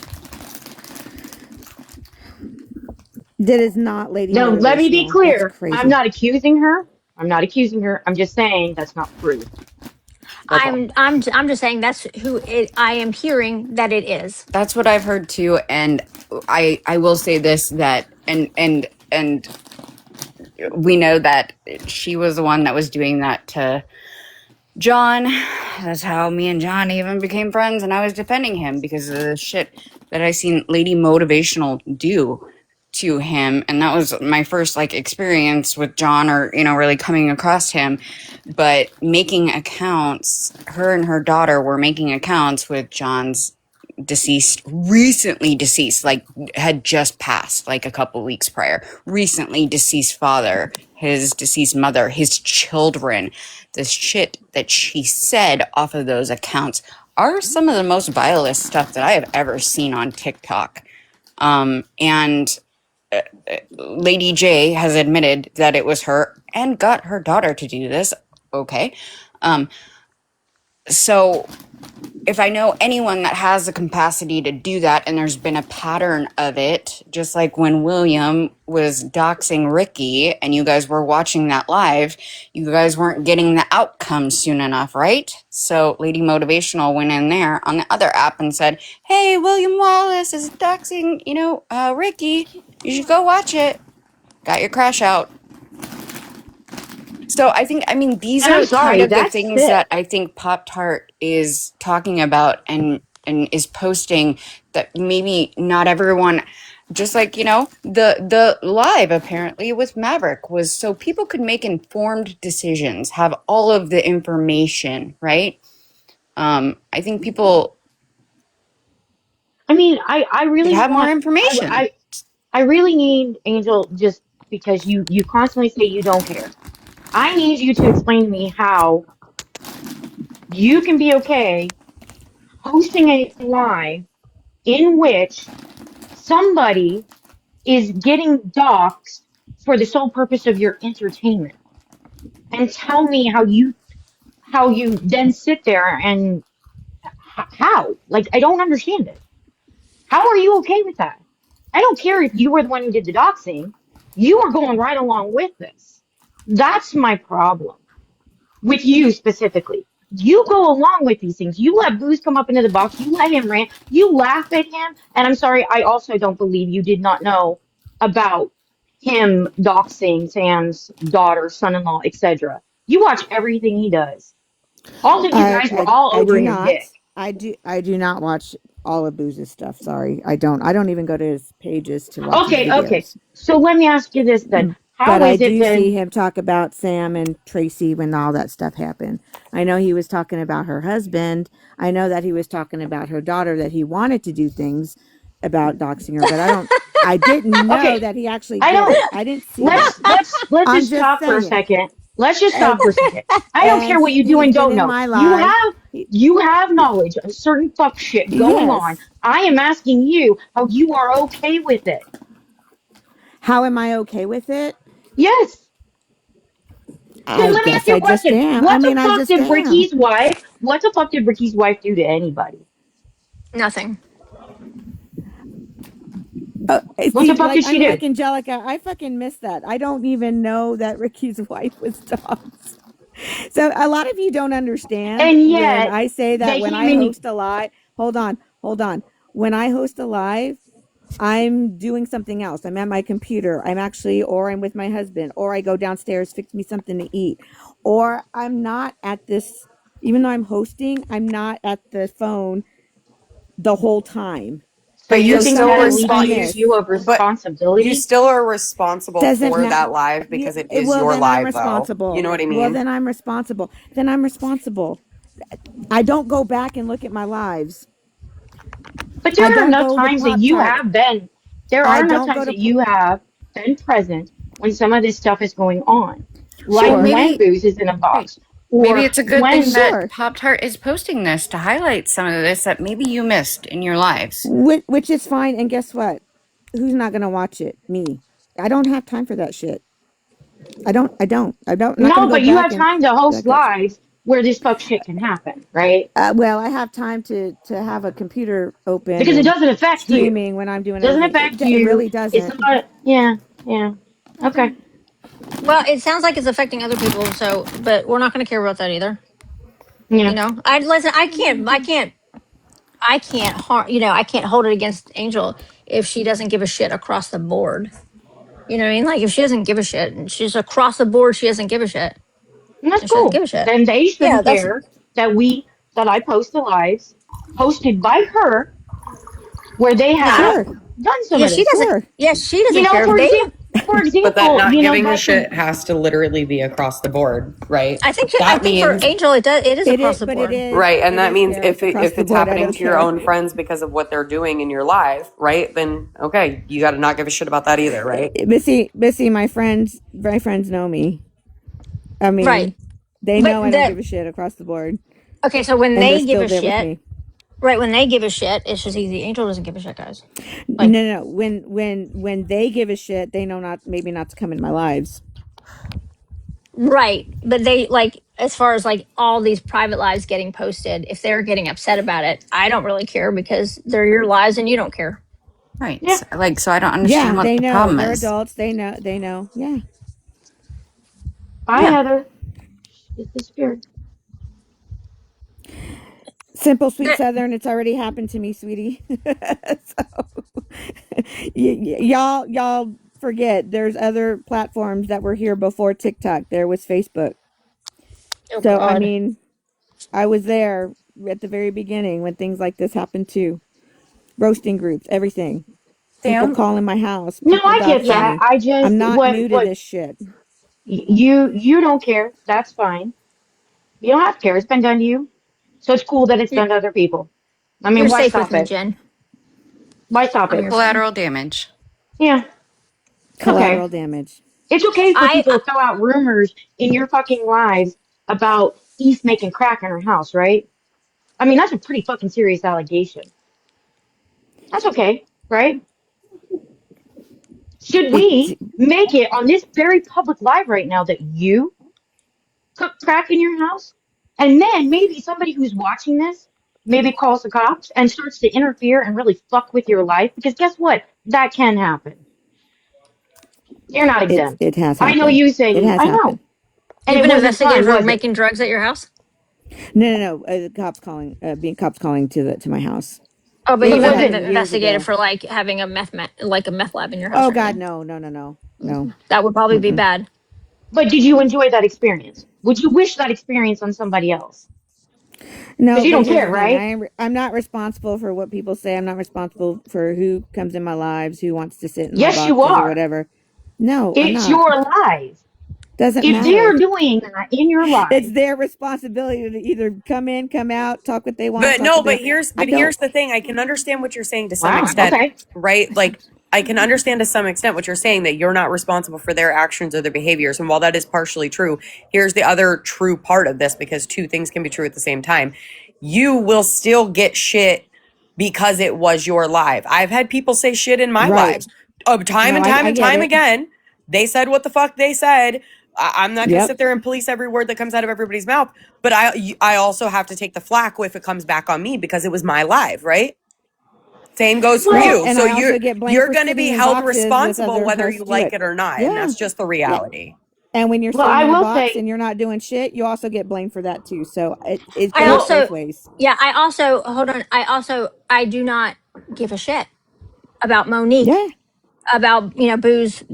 That is not Lady No, let me be Motivational. That's clear. I'm crazy. not accusing her. I'm not accusing her. I'm just saying that's not proof. That's all. I'm just saying that's who it. I am hearing that it is. That's what I've heard too. And I will say this, that and we know that she was the one that was doing that to John. That's how me and John even became friends, and I was defending him because of the shit that I seen Lady Motivational do to him, and that was my first like experience with John, or really coming across him. But making accounts, her and her daughter were making accounts with John's recently deceased, like had just passed like a couple weeks prior, recently deceased father, his deceased mother, his children. The shit that she said off of those accounts are some of the most vilest stuff that I have ever seen on TikTok. And Lady J has admitted that it was her and got her daughter to do this. Okay. So if I know anyone that has the capacity to do that, and there's been a pattern of it, just like when William was doxing Ricky and you guys were watching that live, you guys weren't getting the outcome soon enough, right? So Lady Motivational went in there on the other app and said, hey, William Wallace is doxing, Ricky. You should go watch it. Got your crash out. So these And I'm are kind sorry, of the that's things sick. that I think Pop-Tart is talking about and is posting, that maybe not everyone, just like, the live apparently with Maverick was so people could make informed decisions, have all of the information, right? I think people I mean, I should really have more want, information. I really need Angel, just because you constantly say you don't care. I need you to explain to me how you can be okay hosting a live in which somebody is getting doxxed for the sole purpose of your entertainment, and tell me how you then sit there and how, like, I don't understand it. How are you okay with that? I don't care if you were the one who did the doxing. You are going right along with this. That's my problem with you specifically. You go along with these things. You let Booze come up into the box. You let him rant. You laugh at him. And I'm sorry, I also don't believe you did not know about him doxing Sam's daughter, son-in-law, etc. You watch everything he does. All of you guys were all I over do his not. dick. I do not watch all of Booze's stuff. Sorry, I don't. I don't even go to his pages to watch his Okay. videos. So let me ask you this then. But How I is it do see then? him talk about Sam and Tracy when all that stuff happened. I know he was talking about her husband. I know that he was talking about her daughter, that he wanted to do things about doxing her, but I didn't know Okay, that he actually I did don't. it. I didn't see that. Let's I'm just just stop for a saying. second. Let's just stop And for a second. I don't and care what you do he's and been don't in know. my live. He, You have knowledge of certain fuck shit going on. yes. I am asking you how you are okay with it. How am I okay with it? Yes. So I let me ask guess you I a just question. am. I What the mean, I fuck just did am. Ricky's wife? What the fuck did Ricky's wife do to anybody? Nothing. What the See, fuck like did she I'm do? like Angelica. I fucking missed that. I don't even know that Ricky's wife was dogs. So a lot of you don't understand And when yet I say that they when came I in. host a live. Hold on. When I host a live, I'm doing something else. I'm at my computer. Or I'm with my husband, or I go downstairs, fix me something to eat, or I'm not at this. Even though I'm hosting, I'm not at the phone the whole time. So But you you're So think still that sometimes I respon alleviates miss. you of but you responsibility? still are responsible Doesn't for matter. that live Yeah, because it is well, your then I'm live though. You responsible. know what I Well, mean? then I'm responsible. Then I'm responsible. I don't go back and look at my lives. But I there are don't enough go to times that Pop you Tart. have been, there I are enough don't times go to. that you have been present when some of this stuff is going on. Like Well, Sure, when maybe Booze is in a right. box. Maybe Or it's a good thing when, that sure. Pop Tart is posting this to highlight some of this that maybe you missed in your lives. Which is fine. And guess what? Who's not going to watch it? Me. I don't have time for that shit. I don't. I don't. I don't. I'm not going no, to go but you back have and time to be host like that. lives where this fuck shit can happen, right? Well, I have time to have a computer open Because it and doesn't affect you. streaming when I'm doing Doesn't everything. affect It you. really It's doesn't. not, yeah. Okay. Well, it sounds like it's affecting other people. So, but we're not going to care about that either. Yeah. I listen. I can't harm. I can't hold it against Angel if she doesn't give a shit across the board. You know what I mean? Like if she doesn't give a shit and she's across the board, she doesn't give a shit. And that's And she doesn't cool. give a shit. Then they Yeah, shouldn't that's care that I post the lives hosted by her where they have Sure, done some Yeah, of she this. doesn't. sure. Yeah, she You doesn't know, care. They. for But that example, not giving a that's a shit has to literally be across the board, right? I think. I That think for means Angel, it does. It is It across is, the but it board. is, Right. And it that is means fair across if the it's board. I happening don't to your care. own friends because of what they're doing in your life, right? Then okay, you got to not give a shit about that either, right? But see, my friends know me. I Right. mean, they But know I don't that. give a shit across the board, Okay, so when and they're they give still a there with shit, me. right? When they give a shit, it's just easy. Angel doesn't give a shit, guys. Like, No, no, no. When they give a shit, they know not maybe not to come in my lives. right. But they like as far as like all these private lives getting posted, if they're getting upset about it, I don't really care because they're your lives and you don't care. Right. yeah. So I don't understand Yeah, what they the know. problem They're is. adults. They know. They know. Yeah. Bye, Yeah. Heather. She disappeared. Simple, sweet That- Southern. It's already happened to me, sweetie. So y'all forget. There's other platforms that were here before TikTok. There was Facebook. oh So I God. mean, I was there at the very beginning when things like this happened too. Roasting groups, everything. People Sam, calling my house, No, people I get doxing that. me. I just I'm not new to what this shit. you don't care. That's fine. You don't have to care. It's been done to you. So it's cool that it's You're, done to other people. I mean, you're why safe with stop me, it? Jen. Why stop I'm it? your friend. Collateral damage. Yeah, it's Collateral okay. damage. It's okay for I people to throw out rumors in your fucking lives about East making crack in her house, right? I mean, that's a pretty fucking serious allegation. That's okay, right? Should It we make it on this very public live right now that you cook crack in your house? And then maybe somebody who's watching this maybe calls the cops and starts to interfere and really fuck with your life because guess what? That can happen. You're not exempt. it has I know happened. you It say, has I know. happened. And you've it been wasn't investigated fun, for was it? making drugs at your house. No, no, no. The cops calling, being cops calling to my house. Oh, but It you've It been wasn't. happened years investigated ago. for like having a like a meth lab in your house Oh or God, anything. no, no, no, no, no. That would probably be Mm-mm. bad. But did you enjoy that experience? Would you wish that experience on somebody else? Because No, you but don't here's care, the thing. right? I'm not responsible for what people say. I'm not responsible for who comes in my lives, who wants to sit in my Yes, you boxes or are. whatever. No, I'm It's not. your life. Doesn't If matter. they're doing that in your It's life, their responsibility to either come in, come out, talk what they want, But talk no, what they but want. here's I but don't. here's the thing. I can understand what you're saying to some wow, extent, okay. right? Like I can understand to some extent what you're saying that you're not responsible for their actions or their behaviors. And while that is partially true, here's the other true part of this because two things can be true at the same time. You will still get shit because it was your live. I've had people say shit in my Right. lives time No, and time I and get time it. again. They said what the fuck they said. I'm not going to sit Yep. there and police every word that comes out of everybody's mouth, but I also have to take the flack if it comes back on me because it was my live, right? Same goes for Right. Well, you. And So I also get blamed you're for going to be sitting in held boxes with responsible other whether you hosts do like it. it or not, and Yeah. that's just the Yeah. reality. And when you're well, sitting I in a will box say, and you're not doing shit, you also get blamed for that too. So it I goes well, both also, ways. yeah, I also, hold on. I do not give a shit about Monique, Yeah. about, Booze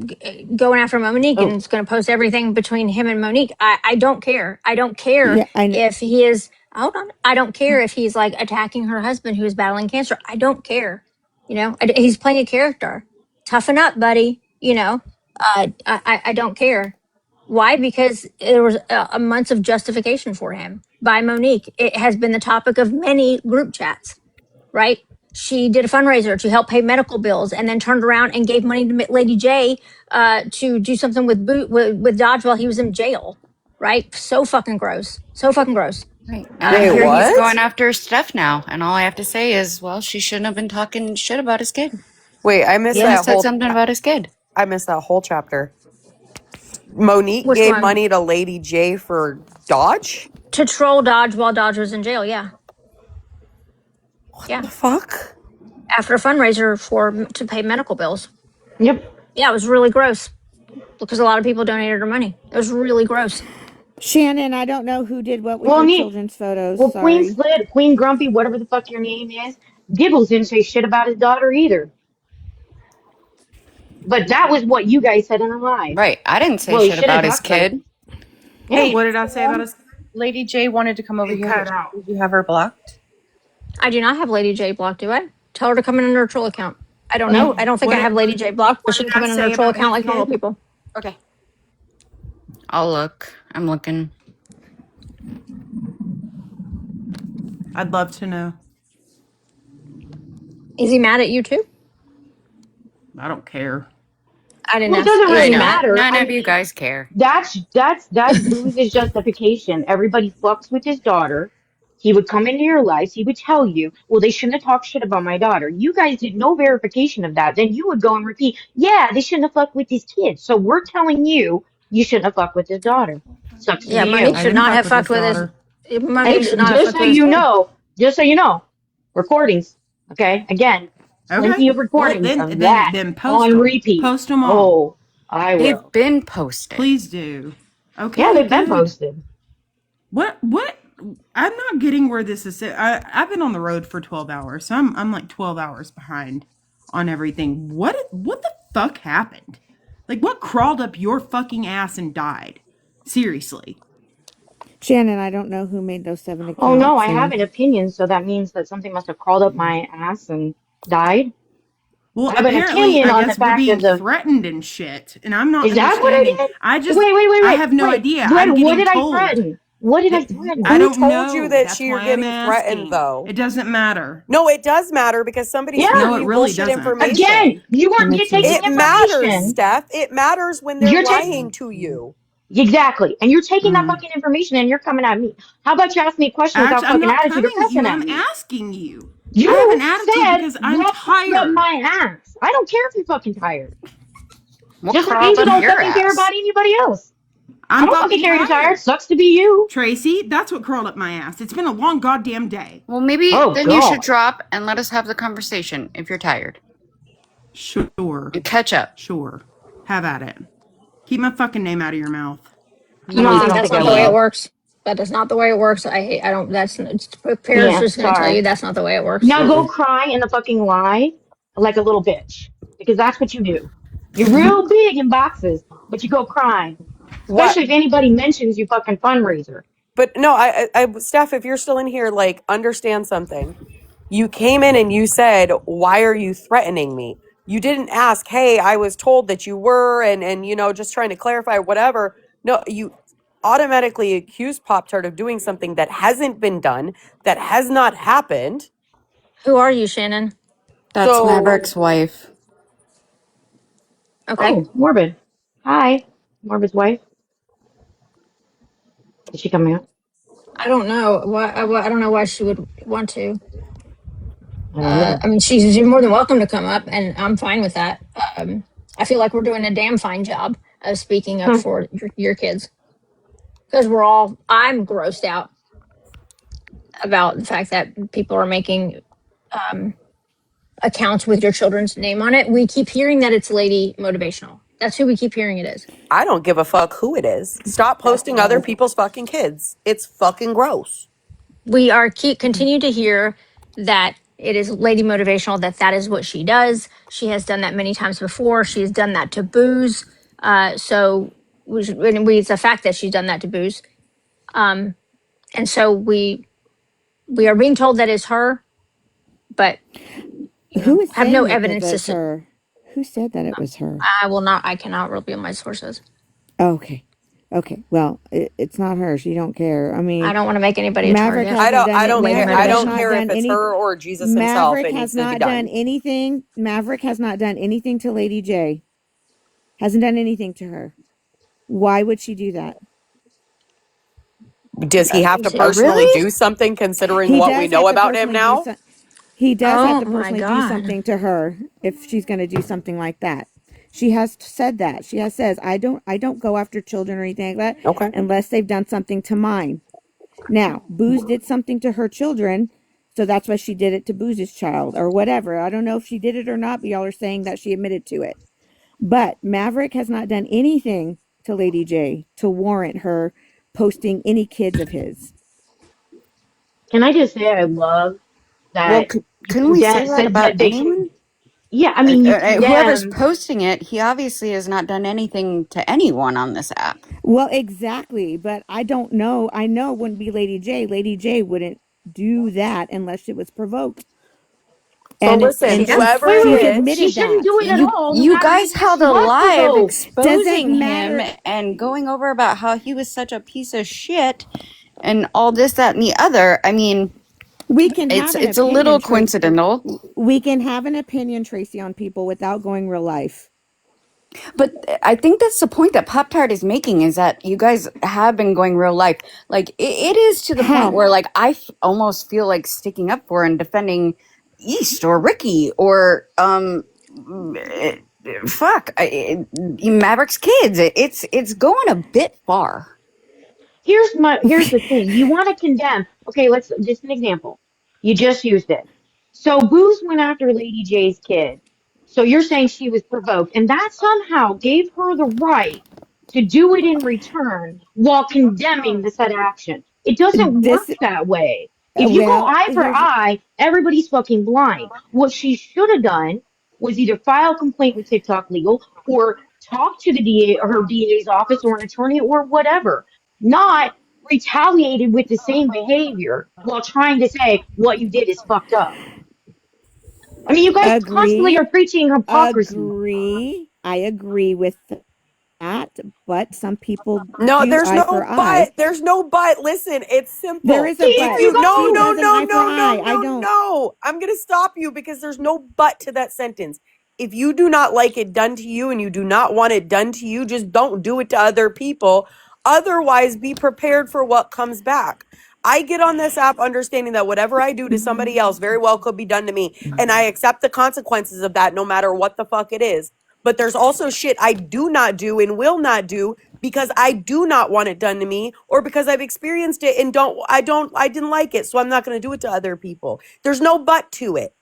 going after Monique and oh, it's going to post everything between him and Monique. I don't care. I don't care Yeah. I know. if he is, hold on. I don't care if he's like attacking her husband who is battling cancer. I don't care. He's playing a character. Toughen up, buddy. I don't care. Why? Because there was a months of justification for him by Monique. It has been the topic of many group chats, right? She did a fundraiser to help pay medical bills and then turned around and gave money to Lady J to do something with Dodge while he was in jail, right? So fucking gross. So fucking gross. Right. And I Wait, hear he's going what? after his stuff now. And all I have to say is, well, she shouldn't have been talking shit about his kid. Wait, Shouldn't have said something about his kid. I missed that whole chapter. Monique Which gave one? money to Lady J for Dodge? To troll Dodge while Dodge was in jail. Yeah. Yeah. The fuck? After a fundraiser to pay medical bills. yep. Yeah, it was really gross because a lot of people donated her money. It was really gross. Shannon, I don't know who did what with Well, your me, children's photos. well, Queen Sorry. Slit, Queen Grumpy, whatever the fuck your name is, Gibbles didn't say shit about his daughter either. But that was what you guys said in the live. Right. I didn't say Well, he shit should have about his talked about it. kid. Yeah. hey, What did I say about Sam, us? Lady J wanted to come over It here. cut out. Did you have her blocked? I do not have Lady J blocked, do I? Tell her to come in under a troll account. I don't know. Yeah. I don't think I have Lady J blocked, but What she did can come that in under a say troll about account that like normal kid? people. Okay. I'll look. I'm looking. I'd love to know. Is he mad at you too? I don't care. I didn't Well, it ask. doesn't Is I he really know. mad? matter. None I of you mean, guys care. that's Booze's justification. Everybody fucks with his daughter. He would come into your lives. He would tell you, well, they shouldn't have talked shit about my daughter. You guys did no verification of that. Then you would go and repeat, yeah, they shouldn't have fucked with his kids. So we're telling you, you shouldn't have fucked with his daughter. Sucks to Yeah, be Monique you. I should didn't not fuck have with his fucked with his. daughter. Monique should not have Just fucked so with his you kid. know, recordings. Okay, again, Okay. plenty of Well, recordings then of then that then post on them. repeat. Post them all. Oh, I They've will. been posted. Please do. Yeah, Okay, they've been good. posted. What I'm not getting where this is. I've been on the road for 12 hours, so I'm like 12 hours behind on everything. What the fuck happened? Like, what crawled up your fucking ass and died? Seriously. Shannon, I don't know who made those 7 Oh no, I accounts, have and an opinion, so that means that something must have crawled up my ass and died. Well, I have an apparently, opinion I on the guess we're fact being of the. threatened and shit, and I'm not Is that what I understanding. did? I have no idea. I'm What getting did I told. threaten? What did I I threaten? Who don't told you know. that That's you're why I'm getting threatened asking. though? It doesn't matter. No, it does matter because somebody's Yeah. No, feeding it you really bullshit doesn't. Again, information. you let weren't me get see. taking It matters, information. Steph. It matters when they're You're taking lying to you. exactly, and you're taking that Mm-hmm. fucking information and you're coming at me. How about you ask me a question without Actually, I'm fucking not attitude or coming at cussing you. at I'm me? asking you. I have You an attitude said because I'm what crawled up tired. my ass. I don't care if you're fucking tired. What Just like crawled Angel up don't your fucking care ass? about anybody else. I I'm don't fucking fucking care you're tired. tired. Sucks to be you. Tracy, that's what crawled up my ass. It's been a long goddamn day. Well, maybe Oh then you should God. drop and let us have the conversation if you're tired Sure. and catch up. Sure. Have at it. Keep my fucking name out of your mouth. I No, don't I think don't that's think I not the way it will. works. That is not the way it works. I hate. I don't. That's. It's, Paris Yeah, just going to tell you sorry. that's not the way it works. Now go Mm-mm. cry in the fucking lie like a little bitch. Because that's what you do. You're real big in boxes, but you go crying. What? Especially if anybody mentions you fucking fundraiser. But no, Steph, if you're still in here, like, understand something. You came in and you said, "Why are you threatening me?" You didn't ask, "Hey, I was told that you were," and just trying to clarify whatever. No, you automatically accused Pop Tart of doing something that hasn't been done, that has not happened. Who are you, Shannon? That's So Maverick's wife. Okay. Oh, Morbid. Hi. Morbid's wife. Is she coming out? I don't know why. I don't know why she would want to. I don't either. I mean, she's more than welcome to come up, and I'm fine with that. I feel like we're doing a damn fine job of speaking up Huh. for your kids because we're all. I'm grossed out about the fact that people are making um, accounts with your children's name on it. We keep hearing that it's Lady Motivational. That's who we keep hearing it is. I don't give a fuck who it is. Stop That's posting other people's fucking kids. It's fucking gross. We are continue to hear that it is Lady Motivational, that is what she does. She has done that many times before. She has done that to Booze. So it's a fact that she's done that to Booze. And so we are being told that it's her, but Who is have no saying that evidence that's her? Who said that it was her? I will not. I cannot reveal my sources. Okay. Okay. Well, it's not her. She don't care. I I mean, don't want to make anybody a Maverick target. hasn't done I it. don't Lady care. Maverick I has don't Motivational. not care if done it's any. her or Jesus himself. Maverick It has needs to be not done done. anything. Maverick has not done anything to Lady J. Hasn't done anything to her. Why would she do that? Does he have to personally Really? do something considering He what we does have know to about him personally do now? some. He does have Oh to my personally do god. something to her if she's going to do something like that. She has said that. She has says, I don't go after children or anything like that Okay. unless they've done something to mine. Now, Booze did something to her children, so that's why she did it to Booze's child or whatever. I don't know if she did it or not, but y'all are saying that she admitted to it. But Maverick has not done anything to Lady J to warrant her posting any kids of his. Can I just say I love Well, that you couldn't we say condemn that said about that they can. anyone? Yeah, I mean you Whoever's condemned. posting it, he obviously has not done anything to anyone on this app. Well, exactly, but I don't know. I know it wouldn't be Lady J. Lady J wouldn't do that unless it was provoked. So And listen, and Yeah. she's whoever Wait, it wait, she's wait. is, She admitted shouldn't that. do it at all, no You matter guys if it's held a live possible. Doesn't exposing him matter. and going over about how he was such a piece of shit and all this, that, and the other. I mean, We can have an it's a opinion, little Tracy. coincidental. We can have an opinion, Tracy, on people without going real life. But I think that's the point that Pop Tart is making is that you guys have been going real life. Like it is to the point How? where like almost feel like sticking up for and defending East or Ricky or eh, Maverick's kids. It's going a bit far. Here's the thing. You want to condemn. Okay, let's just an example. You just used it. So Booze went after Lady J's kid. So you're saying she was provoked, and that somehow gave her the right to do it in return while condemning the said action. It doesn't work This, that way. If you go well, eye for here's, eye, everybody's fucking blind. What she should have done was either file a complaint with TikTok Legal or talk to the DA or her DA's office or an attorney or whatever, not retaliated with the same behavior while trying to say what you did is fucked up. I mean, you guys constantly are agree, preaching hypocrisy. agree. I agree with that, but some people no, do there's eye no for eye. but. There's no but. Listen, it's There simple. is a If but. you no She no does an no eye for no no eye. I no don't. no, I'm gonna stop you because there's no but to that sentence. If you do not like it done to you and you do not want it done to you, just don't do it to other people. Otherwise, be prepared for what comes back. I get on this app understanding that whatever I do to somebody else very well could be done to me, and I accept the consequences of that no matter what the fuck it is. But there's also shit I do not do and will not do because I do not want it done to me or because I've experienced it and I didn't like it, so I'm not going to do it to other people. There's no but to it.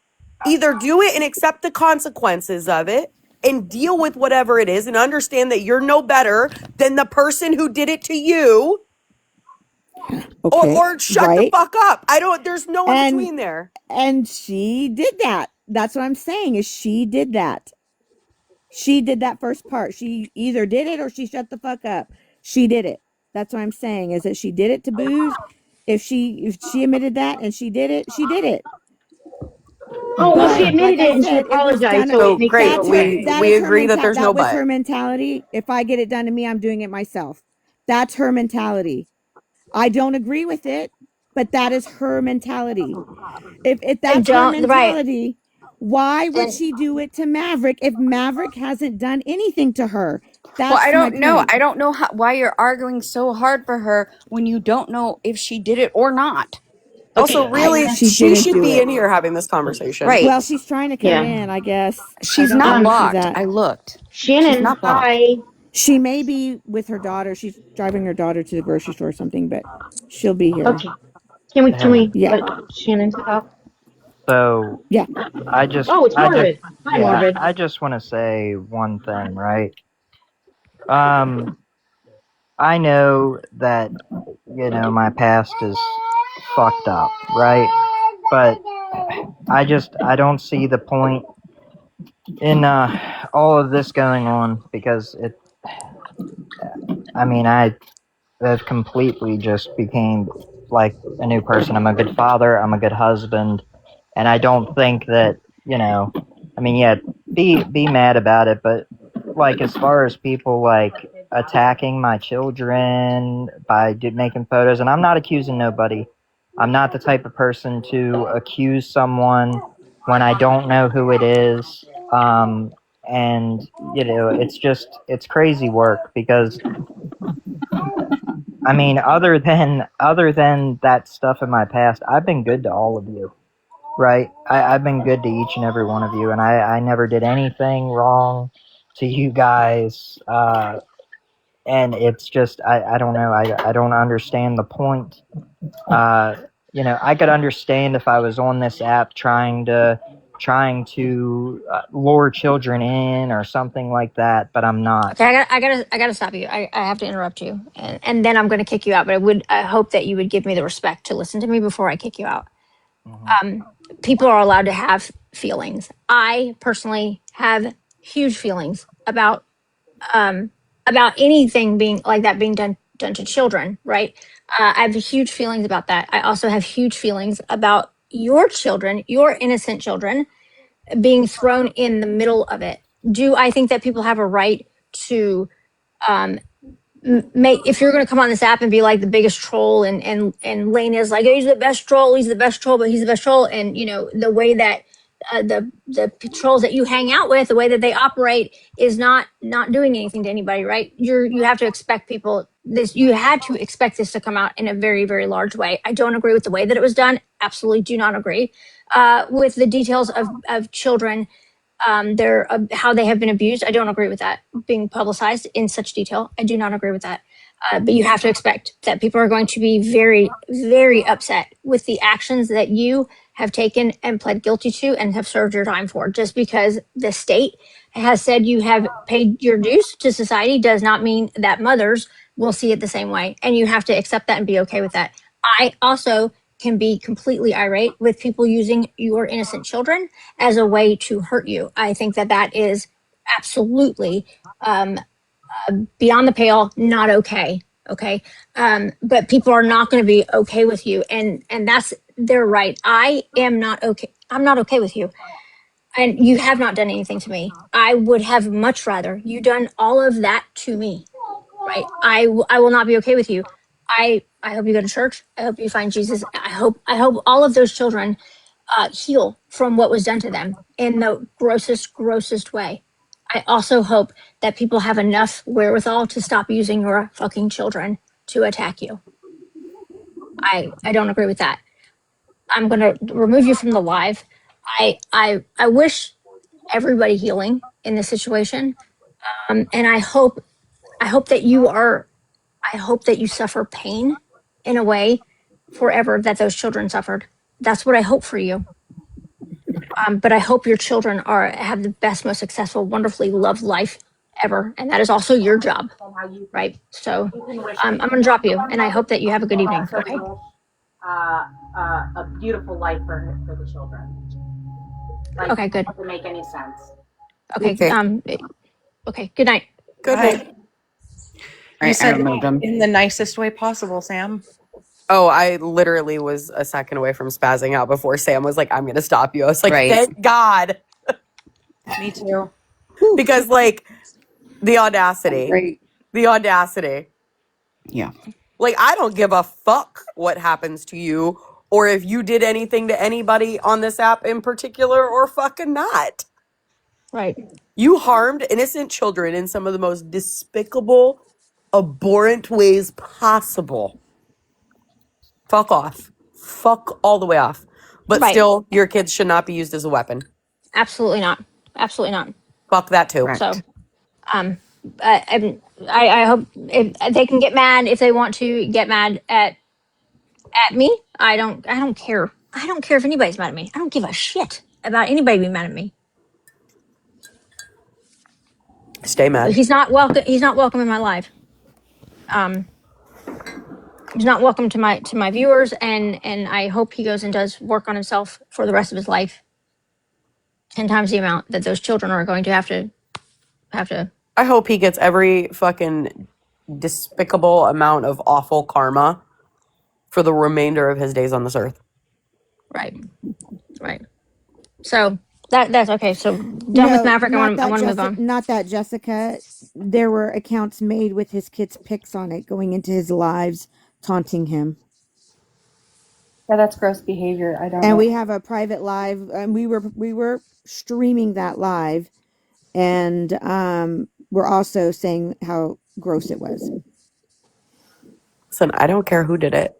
Either do it and accept the consequences of it and deal with whatever it is and understand that you're no better than the person who did it to you, Okay, or shut the right? fuck up. I don't there's no in And between there. and she did that. That's what I'm saying is she did that. She did that first part. She either did it or she shut the fuck up. She did it. That's what I'm saying is that she did it to Booze. If she admitted that and she did it, she did it. Oh, well, she But like admitted I it and she said, it was apologized, done. so So it makes it great. That's her. okay. That We is her agree that mental. there's no That was but. her mentality. If I get it done to me, I'm doing it myself. That's her mentality. I don't agree with it, but that is her mentality. If And that's her don't, right. mentality, why would And she do it to Maverick if Maverick hasn't done anything to her? Well, I That's my don't know. point. I don't know why you're arguing so hard for her when you don't know if she did it or not. Also, Okay, really, She she didn't should do be it. in here having this conversation. Well, Right. she's trying to come yeah. in, I guess. I She's don't know not where she's blocked. at. I looked. She's Shannon, not blocked. hi. She may be with her daughter. She's driving her daughter to the grocery store or something, but she'll be here. Okay, can we Yeah. let Shannon talk? So Yeah. Oh, it's Marvin. Hi, Marvin. I just want to say one thing, right? Um, I know that my past is fucked up, right? But I don't see the point in all of this going on because I have completely just became like a new person. I'm a good father. I'm a good husband, and I don't think that yeah, be mad about it, but like as far as people like attacking my children by making photos, and I'm not accusing nobody. I'm not the type of person to accuse someone when I don't know who it is. And it's crazy work because other than that stuff in my past, I've been good to all of you, right? I've been good to each and every one of you, and I never did anything wrong to you guys. And it's just I don't know. I don't understand the point. Uh, I could understand if I was on this app trying to lure children in or something like that, but I'm not. okay, I gotta stop you. I have to interrupt you, and then I'm going to kick you out. But I hope that you would give me the respect to listen to me before I kick you out. Mhm. People are allowed to have feelings. I personally have huge feelings about anything being like that being done to children. Right? I have huge feelings about that. I also have huge feelings about your children, your innocent children, being thrown in the middle of it. Do I think that people have a right to um, make, if you're going to come on this app and be like the biggest troll, and Lane is like, he's the best troll, but he's the best troll, and you know the way that the trolls that you hang out with, the way that they operate is not doing anything to anybody, right? You have to expect people this. You had to expect this to come out in a very very large way. I don't agree with the way that it was done. Absolutely do not agree with the details of children, their how they have been abused. I don't agree with that being publicized in such detail. I do not agree with that. But you have to expect that people are going to be very, very upset with the actions that you have taken and pled guilty to and have served your time for. Just because the state has said you have paid your dues to society does not mean that mothers will see it the same way. And you have to accept that and be okay with that. I also can be completely irate with people using your innocent children as a way to hurt you. I think that that is absolutely beyond the pale, not okay. Okay. But people are not going to be okay with you. And that's their right. I am not okay. I'm not okay with you. And you have not done anything to me. I would have much rather you done all of that to me. Right. I will not be okay with you. I hope you go to church. I hope you find Jesus. I hope all of those children heal from what was done to them in the grossest way. I also hope that people have enough wherewithal to stop using your fucking children to attack you. I don't agree with that. I'm going to remove you from the live. I wish everybody healing in this situation. And I hope that I hope that you suffer pain in a way forever that those children suffered. That's what I hope for you. But I hope your children have the best, most successful, wonderfully loved life ever, and that is also your job, right? So I'm going to drop you, and I hope that you have a good evening. Okay. A beautiful life for the children. Like, Okay. Good. It doesn't make any sense. Okay. Okay. Good night. Good night. You said removed him. in the nicest way possible, Sam. Oh, I literally was a second away from spazzing out before Sam was like, I'm going to stop you. I was like, Right. thank God. Me too. Because, like, the audacity. Great. The audacity. Yeah. Like, I don't give a fuck what happens to you or if you did anything to anybody on this app in particular or fucking not. Right. You harmed innocent children in some of the most despicable, abhorrent ways possible. Fuck off. Fuck all the way off. But Right. still, your kids should not be used as a weapon. Absolutely not. Absolutely not. Fuck that too. Right. So, I hope if they can get mad if they want to get mad at me. I don't care. I don't care if anybody's mad at me. I don't give a shit about anybody being mad at me. Stay mad. He's not welcome. He's not welcome in my life. He's not welcome to my viewers, and I hope he goes and does work on himself for the rest of his life. 10 times the amount that those children are going to have to. I hope he gets every fucking despicable amount of awful karma for the remainder of his days on this earth. Right. So that's okay. So done with Maverick. I want to move on. Not that, Jessica. There were accounts made with his kids' pics on it going into his lives, taunting him. Yeah, that's gross behavior. I don't know. And we have a private live, and we were streaming that live, and we're also saying how gross it was. Listen, I don't care who did it,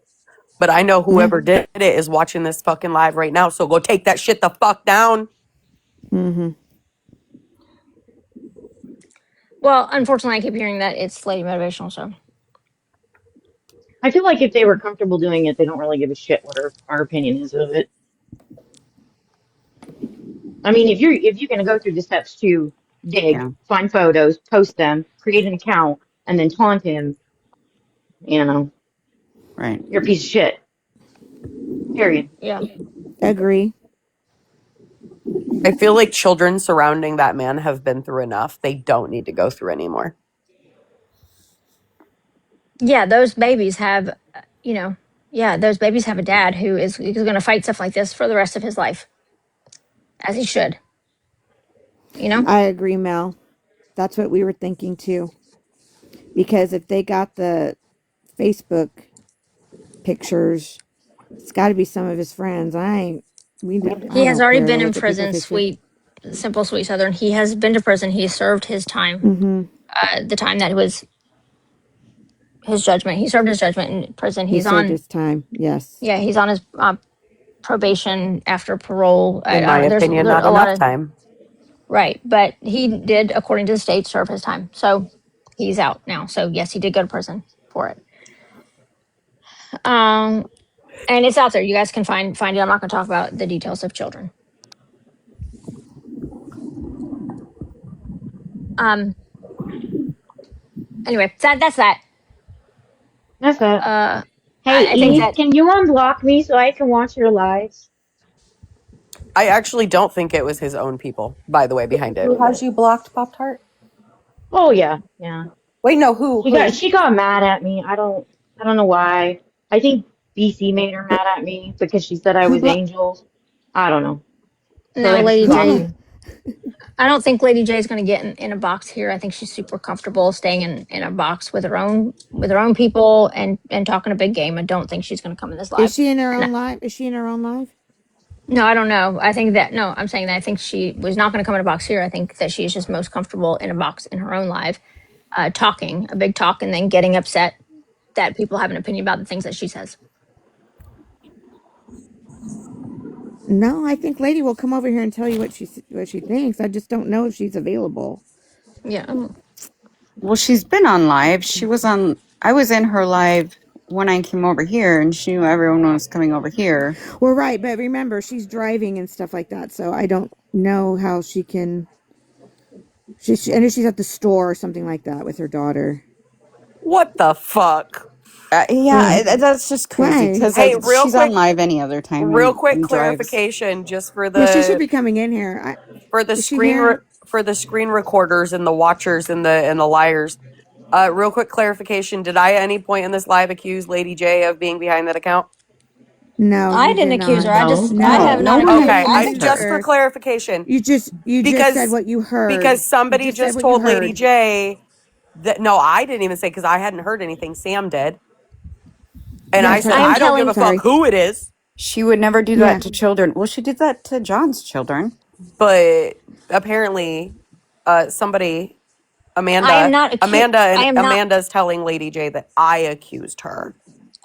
but I know whoever did it is watching this fucking live right now. So go take that shit the fuck down. Mm-hmm. Well, unfortunately, I keep hearing that it's lady motivational. So I feel like if they were comfortable doing it, they don't really give a shit what our opinion is of it. I mean, if you're gonna go through the steps to dig, Yeah. find photos, post them, create an account, and then taunt him, Right. you're a piece of shit. Period. yeah. Agree. I feel like children surrounding that man have been through enough. They don't need to go through anymore. Yeah, those babies have, those babies have a dad who is going to fight stuff like this for the rest of his life, as he should. You know? I agree, Mel. That's what we were thinking too. Because if they got the Facebook pictures, it's got to be some of his friends. He I has don't already care been what in the people prison, picture. simple, sweet Southern. He has been to prison. He served his time. Mm-hmm. The time that was his judgment. He served his judgment in prison. He He's served on, his time. Yes. yeah, he's on his probation after parole. In my There's opinion, not a lot enough of, time. right. But he did, according to the state, serve his time. So he's out now. So yes, he did go to prison for it. And it's out there. You guys can find it. I'm not going to talk about the details of children. Um. Anyway, that's that. That's that. Hey, I think Eve, that can you unblock me so I can watch your lives? I actually don't think it was his own people, by the way, behind it. Who has you blocked, Pop Tart? Oh yeah, yeah. Wait, no, who? Who? She got mad at me. I don't know why. I think BC made her mad at me because she said I Who was blocked? Angel. I don't know. So no, they just Lady blocked J. me. I don't think Lady J is going to get in a box here. I think she's super comfortable staying in a box with her own people and talking a big game. I don't think she's going to come in this Is live. she in her And own live? Is she in her own live? no, I don't know. I think that no, I'm saying that I think she was not going to come in a box here. I think that she is just most comfortable in a box in her own live, talking a big talk and then getting upset that people have an opinion about the things that she says. No, I think Lady will come over here and tell you what she thinks. I just don't know if she's available. Yeah. Well, she's been on live. She was on. I was in her live when I came over here, and she knew everyone was coming over here. Well, right, but remember she's driving and stuff like that, so I don't know how she can. I know she's at the store or something like that with her daughter. What the fuck? Yeah, that's just crazy Why? because Hey, she's on live any other time real quick and drives. clarification, just Yeah, she should be coming in here. Is she here? for the screen recorders and the watchers and the liars. Real quick clarification: did I at any point in this live accuse Lady J of being behind that account? No, I you didn't did accuse her. not. I No, have No, no not one accused. Okay, I accused just, just for her. clarification, you just said because what you heard. You somebody just said just what you told Lady heard. J that no, I didn't even say because I hadn't heard anything. Sam did, and I Yes, said I am I don't give telling. a fuck sorry. who it is, She would never do that Yeah. to children. Well, she did that to John's children. but apparently, somebody I am not accused. I am not. Amanda's telling Lady J that I accused her,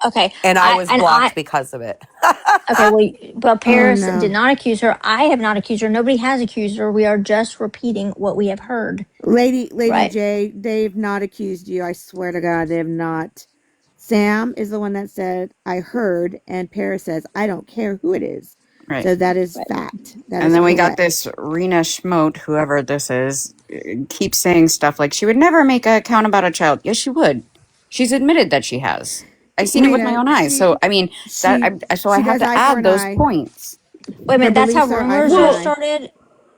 Okay. and I was blocked because of it. Okay, well, Oh Paris did no. not accuse her. I have not accused her. Nobody has accused her. We are just repeating what we have heard. Lady Right. J, they've not accused you. I swear to God, they have not. Sam is the one that said, I heard, and Paris says, I don't care who it is. Right. So that is Right. fact. That And is then we got correct. this Rena Schmote, whoever this is, keeps saying stuff like she would never make an account about a child. Yes, she would. She's admitted that she has. I've seen it with my Rena, own eyes. So I mean so I she have does to eye for add an those eye. points. Wait a Her minute. That's how beliefs are eye rumors for an are Well, eye. started.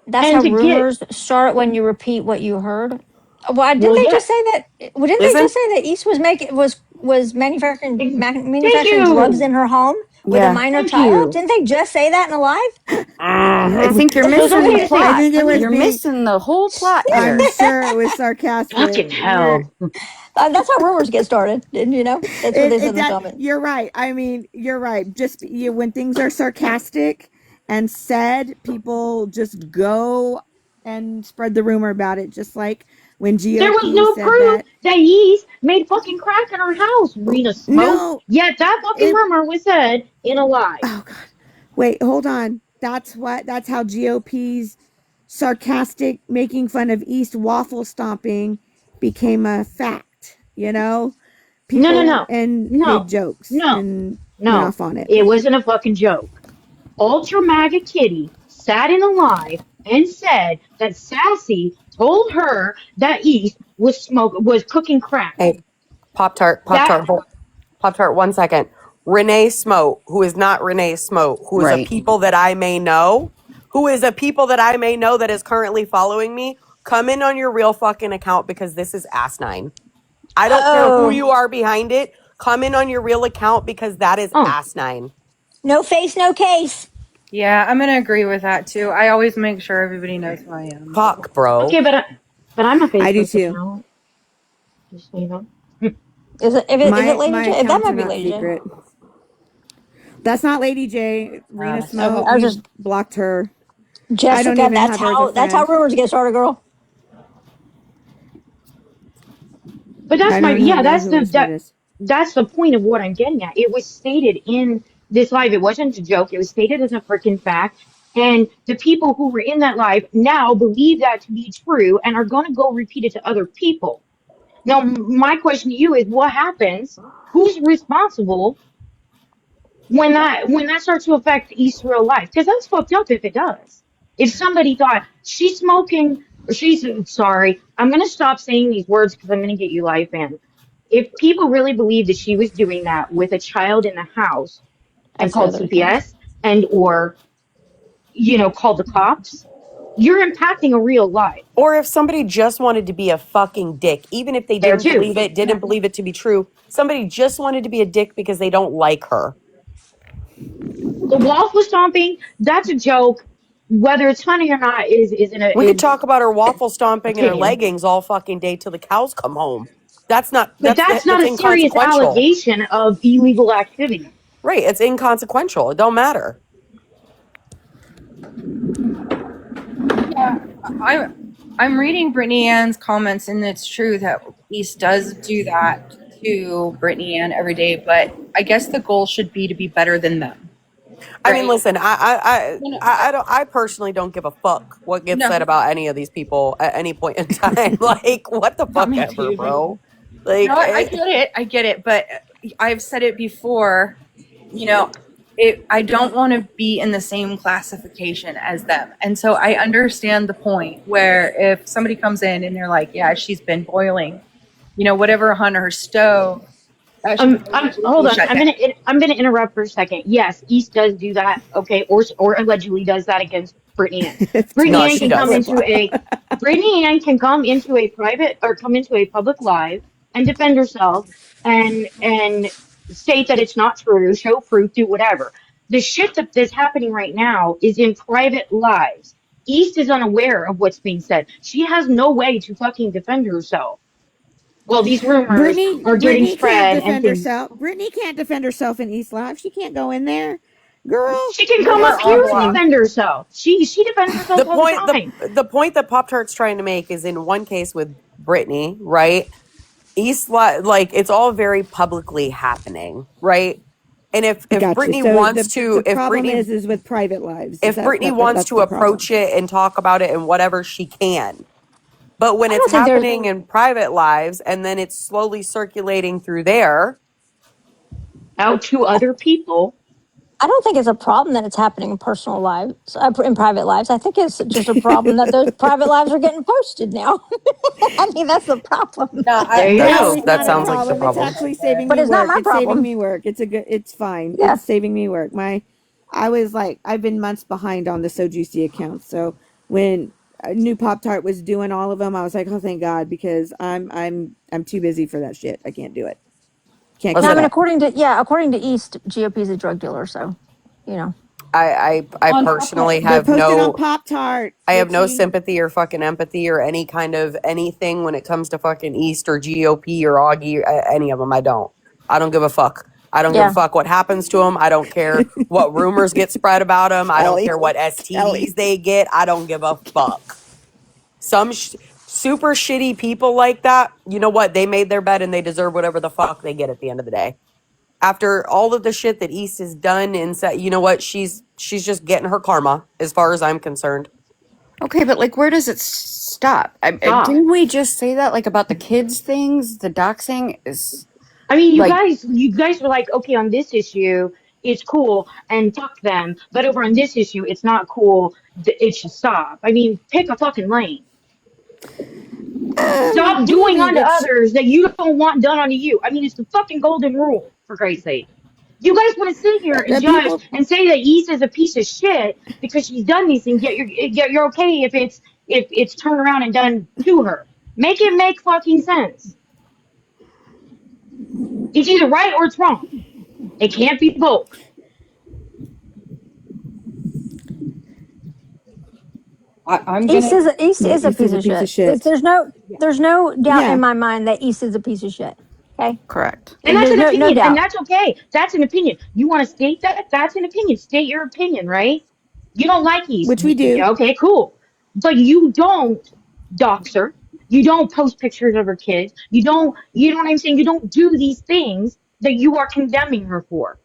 That's and how to get rumors start when you repeat what you heard. Why didn't well, they yeah. just say that? Well, didn't they just Isn't say that East was making was manufacturing Thank manufacturing drugs you. in her home with a Yeah. minor Thank child? you. Didn't they just say that in a live? I think you're It was missing okay the to say I plot. that. think it I was You're mean, being, missing the whole plot I'm here. sure it was sarcastic. fucking hell. That's how rumors get started. Didn't you know? That's what they said in the comment. You're right. I mean, you're right. When things are sarcastic and said, people just go and spread the rumor about it. Just like when There was GOP no said proof that. that Yeast made fucking crack in her house, Rena Smoke. No, Yet that fucking it. rumor was said in a lie. Oh God. Wait, hold on. That's how GOP's sarcastic making fun of East waffle stomping became a fact. No, no, People no. and made No. jokes No. and went No. off on it. It wasn't a fucking joke. Ultra MAGA Kitty sat in a live and said that Sassy told her that East was cooking crack. hey That Pop Tart? 1 second. Renee Smote, who is not Renee Smote, who is a Right. people that I may know, that is currently following me. Come in on your real fucking account because this is asinine. I don't care who Oh, you are behind it. Come in on your real account because that is oh asinine. no face, no case. Yeah, I'm gonna agree with that too. I always make sure everybody knows who I am. Fuck, bro. Okay, but I'm a I do Facebook too. account. Just so you know. Is it My Lady J? That accounts are might be not Lady J. secret. That's not Lady J. Rena Okay, Smoke. I was We've just blocked her. I don't Jessica. even have her as a That's how friend. rumors get started, girl. But that's I my don't yeah. know who Miss Hood is. That's the point of what I'm getting at. It was stated in this live. It wasn't a joke. It was stated as a freaking fact. And the people who were in that live now believe that to be true and are going to go repeat it to other people. Now, my question to you is, what happens? Who's responsible when that starts to affect East's real life? Because that's fucked up if it does. If somebody thought she's smoking, or she's sorry, I'm gonna stop saying these words because I'm gonna get you live banned. If people really believe that she was doing that with a child in the house and That's the called other account. CPS and or called the cops, you're impacting a real life Or if somebody just wanted to be a fucking dick, even if they there didn't too. believe it, Yeah. didn't believe it to be true, somebody just wanted to be a dick because they don't like her. The waffle stomping, that's a joke. Whether it's funny or not We could talk about her waffle stomping and her opinion. leggings all fucking day till the cows come home. That's not But that's not that's a serious inconsequential. allegation of illegal activity. Right, it's inconsequential. It don't matter. Yeah, I'm reading Brittany Ann's comments, and it's true that East does do that to Brittany Ann every day. But I guess the goal should be to be better than them, I mean, right? listen, No, I don't, I personally don't give a fuck what gets no, said about any of these people at any point in time. Like, what the not fuck me ever, too. bro. Like, No, I get it. I get it. But I've said it before. You know, I don't want to be in the same classification as them, and so I understand the point where if somebody comes in and they're like, "Yeah, she's been boiling, whatever on her stove, that should I'm be hold on. shut down." I'm gonna interrupt for a second. Yes, East does do that. Okay, or allegedly does that against Brittany Ann. It's Brittany no, Ann she can come doesn't. into a Brittany Ann can come into a private or come into a public live and defend herself and state that it's not true, show proof, do whatever. The shit that's happening right now is in private lives. East is unaware of what's being said. She has no way to fucking defend herself. Well, these rumors are getting Brittany can't spread and defend things. herself. Brittany can't defend herself in East Live. She can't go in there. Girl, She can come We're up all here and blocked. defend herself. She defends herself The all the point, time. the point that Pop Tart's trying to make is in one case with Britney, right? Like it's all very publicly happening, right? And if gotcha. Brittany So wants the to, problem is with private lives. Is if Brittany wants that's to the problem? approach it and talk about it and whatever, she can. But when I it's don't think there's. happening in private lives and then it's slowly circulating through there, Out to other people. I don't think it's a problem that it's happening in personal lives, in private lives. I think it's just a problem that those private lives are getting posted now. I mean, that's the problem. Yeah, There you that's go. It's that not a sounds like the problem. It's problem. actually saving But me it's not work. my It's saving problem. me work. It's fine. Yeah. It's saving me work. I was like, I've been months behind on the So Juicy account. So when new Pop Tart was doing all of them, I was like, oh, thank God, because I'm too busy for that shit. I can't do it. Can't No, I keep Listen, mean, up. according to East, GOP is a drug dealer. So, you know, I on Pop Tart. personally They're have posted on no Pop Tart, I have no Richie. sympathy or fucking empathy or any kind of anything when it comes to fucking East or GOP or Augie, any of them. I don't give a fuck. I don't give a yeah. fuck what happens to them. I don't care what rumors get spread about them. I don't Kelly. care what Kelly. STDs they get. I don't give a fuck. Some super shitty people like that, you know what? They made their bed and they deserve whatever the fuck they get at the end of the day. After all of the shit that East has done and said, you know what? She's just getting her karma as far as I'm concerned. Okay, but like, where does it stop? Stop. Didn't we just say that, like, about the kids things? The doxing is I mean, like, you guys were like, okay, on this issue, it's cool and fuck them, but over on this issue, it's not cool. It should stop. I mean, pick a fucking lane. Stop doing Really, unto which others that you don't want done unto you. I mean, it's the fucking golden rule, for Christ's sake. You guys want to sit here and judge people and say that East is a piece of shit because she's done these things, yet you're okay if it's turned around and done to her. Make it make fucking sense. It's either right or it's wrong. It can't be both. I'm East gonna. is a East is piece a of piece of shit. shit. There's no doubt Yeah, in my mind that East is a piece of shit. Okay, Correct. And that's there's an no opinion, and doubt. that's okay. That's an opinion. You want to state that? That's an opinion. State your opinion, right? You don't like East. which we do. Okay, cool. But you don't dox her. You don't post pictures of her kids. You know what I'm saying? You don't do these things that you are condemning her for.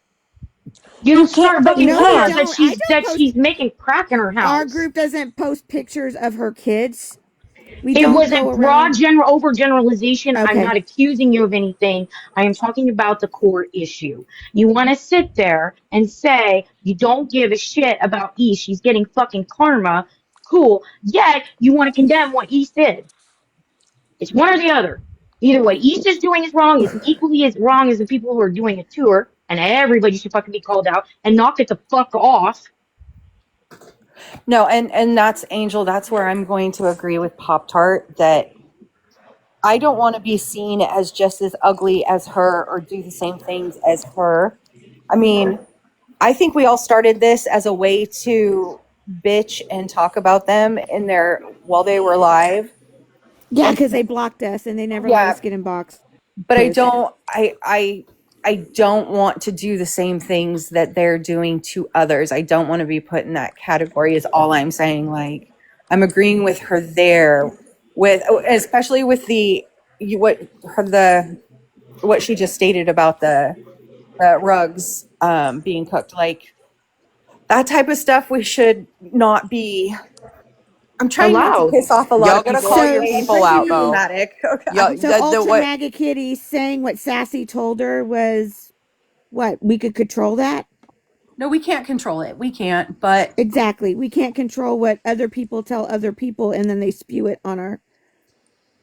You You don't can't, start but you fucking No, we can't. rumors that don't. I she's don't that post. she's making crack in her Our house. group doesn't post pictures of her kids. We It don't was a go broad around. general overgeneralization. I'm Okay. not accusing you of anything. I am talking about the core issue. You want to sit there and say you don't give a shit about East. She's getting fucking karma. Cool. Yet you want to condemn what East did. It's one or the other. Either what East is doing is wrong is equally as wrong as the people who are doing it to her, and everybody should fucking be called out and knock it the fuck off. No, and that's Angel. That's where I'm going to agree with Pop Tart that I don't want to be seen as just as ugly as her or do the same things as her. I mean, I think we all started this as a way to bitch and talk about them in their while they were alive. Yeah, And because they blocked us and they never let yeah, us get in box. but Post. I don't want to do the same things that they're doing to others. I don't want to be put in that category is all I'm saying. Like I'm agreeing with her there with especially with what she just stated about the rugs being cooked. Like that type of stuff we should not be. I'm trying not to Allowed. piss off a lot Y'all of gotta people call So your today. I'm people trying to be out though. diplomatic. Y'all, Okay. so the Ultra what? Maggot Kitty saying what Sassy told her was what? We could control that? No, we can't control it. We can't, but Exactly. We can't control what other people tell other people and then they spew it on our.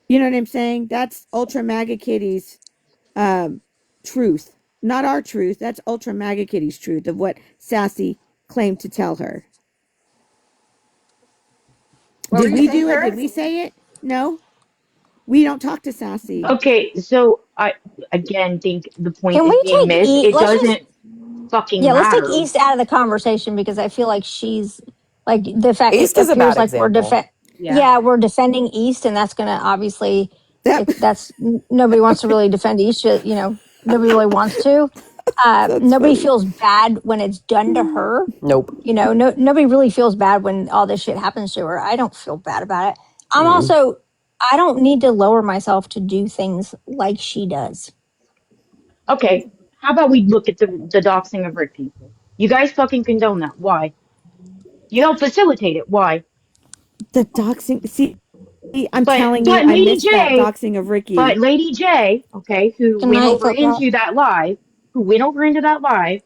You know what I'm saying? That's Ultra Maggot Kitty's um, truth. Not our truth. That's Ultra Maggot Kitty's truth of what Sassy claimed to tell her. what were Did you we saying, do it? Did Paris? we say it? No. We don't talk to Sassy. Okay, so I again think the point Can is we being take missed. East? It Let's just doesn't fucking yeah, let's take matter. East out of the conversation because I feel like she's like the fact it East is a appears bad like example. Yeah. yeah, we're defending East, and that's going to obviously Yep. nobody wants to really defend East. You know, nobody really wants to. That's Nobody funny. feels bad when it's done to her. Nope. You know, nobody really feels bad when all this shit happens to her. I don't feel bad about it. I'm Mm. also I don't need to lower myself to do things like she does. Okay, how about we look at the doxing of rich people? You guys fucking condone that. Why? You help facilitate it. Why? The doxing. See, I'm But telling you, but I Lady missed that J, doxing of but Ricky. Lady J, okay, who Good went night, over flip flop. into that live, who went over into that live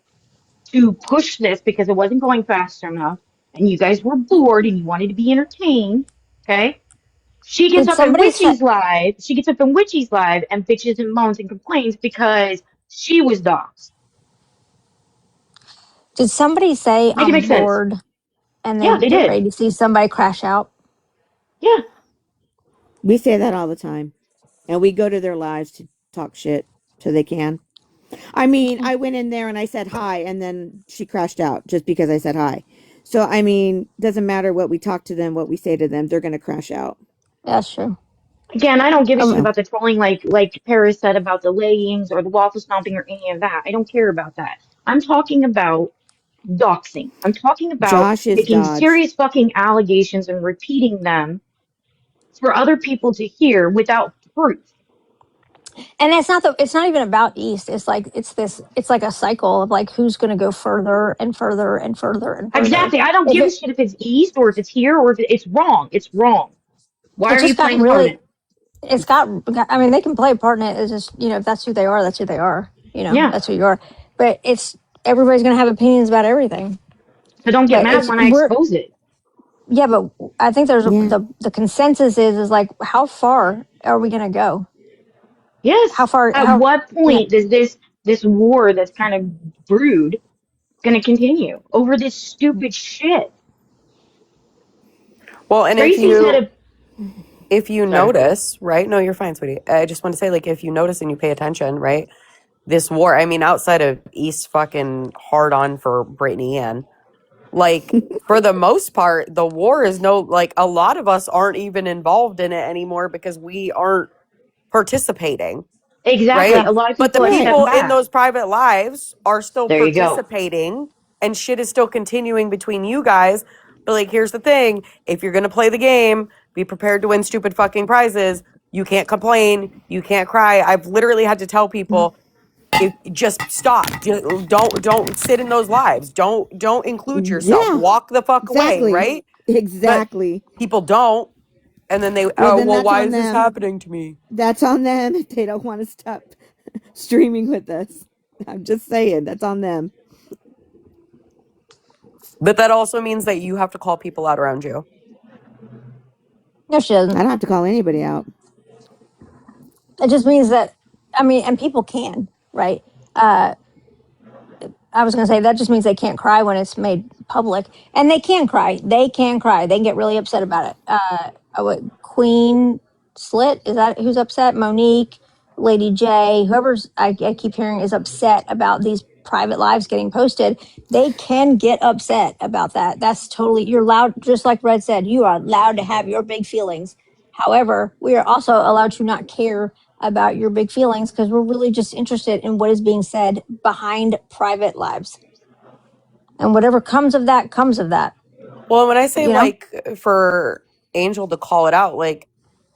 to push this because it wasn't going fast enough, and you guys were bored and you wanted to be entertained. Okay, she gets Did up in somebody say? Witchy's live. She gets up in Witchy's live and bitches and moans and complains because she was doxxed. Did somebody say Make it I'm make sense? bored and they Yeah, they get did. ready to see somebody crash out? Yeah, We say that all the time. And we go to their lives to talk shit so they can. I mean, Okay, I went in there and I said hi, and then she crashed out just because I said hi. So, I mean, doesn't matter what we talk to them, what we say to them, they're going to crash out. that's true. again, I don't give a shit So, about the trolling like Paris said about the layings or the waffle stomping or any of that. I don't care about that. I'm talking about doxing. I'm talking about Josh is making Dodge. serious fucking allegations and repeating them for other people to hear without proof. And it's not even about East. It's like it's like a cycle of like who's going to go further and further and further and further. Exactly. I don't If give a it shit if it's east or if it's here or if it's wrong. It's wrong. Why it's are you just gotten playing a part in really it? it's got I mean they can play a part in it. It's just, you know, if that's who they are, that's who they are. You know, Yeah. that's who you are. But it's everybody's going to have opinions about everything. So don't get But mad it's when I we're expose it. yeah, but I think there's Yeah. the consensus is like how far are we going to go? How Yes. far At how what yeah. point does this war that's kind of brewed going to continue over this stupid shit? Well, and Tracy's had a if you sorry. notice, right? No, you're fine, sweetie. I just want to say, like, if you notice and you pay attention, right? This war, I mean, outside of East fucking hard on for Brittany Ann, like for the most part, the war is like a lot of us aren't even involved in it anymore because we aren't participating, Exactly. right? A lot of But the people have Right. stepped people in back. those private lives are still There you go. participating and shit is still continuing between you guys. But like, here's the thing. If you're going to play the game, be prepared to win stupid fucking prizes. You can't complain. You can't cry. I've literally had to tell people, if just stop. Don't sit in those lives. Don't include yourself. Yeah. Walk the fuck away, Exactly. right? But Exactly. people don't. And then they, Well, oh, then well, that's why on is this them. happening to me? That's on them if they don't want to stop streaming with us. I'm just saying, that's on them. But that also means that you have to call people out around you. No, she I doesn't. don't have to call anybody out. It just means that, I mean, and people can, right? Uh, I was going to say that just means they can't cry when it's made public, and they can cry. They can cry. They can get really upset about it. What, Queen Slit, is that who's upset? Monique, Lady J, whoever's I keep hearing is upset about these private lives getting posted. They can get upset about that. That's totally, you're allowed, just like Red said, you are allowed to have your big feelings. However, we are also allowed to not care about your big feelings because we're really just interested in what is being said behind private lives. And whatever comes of that, comes of that. Well, when I say You know, like for Angel to call it out, like,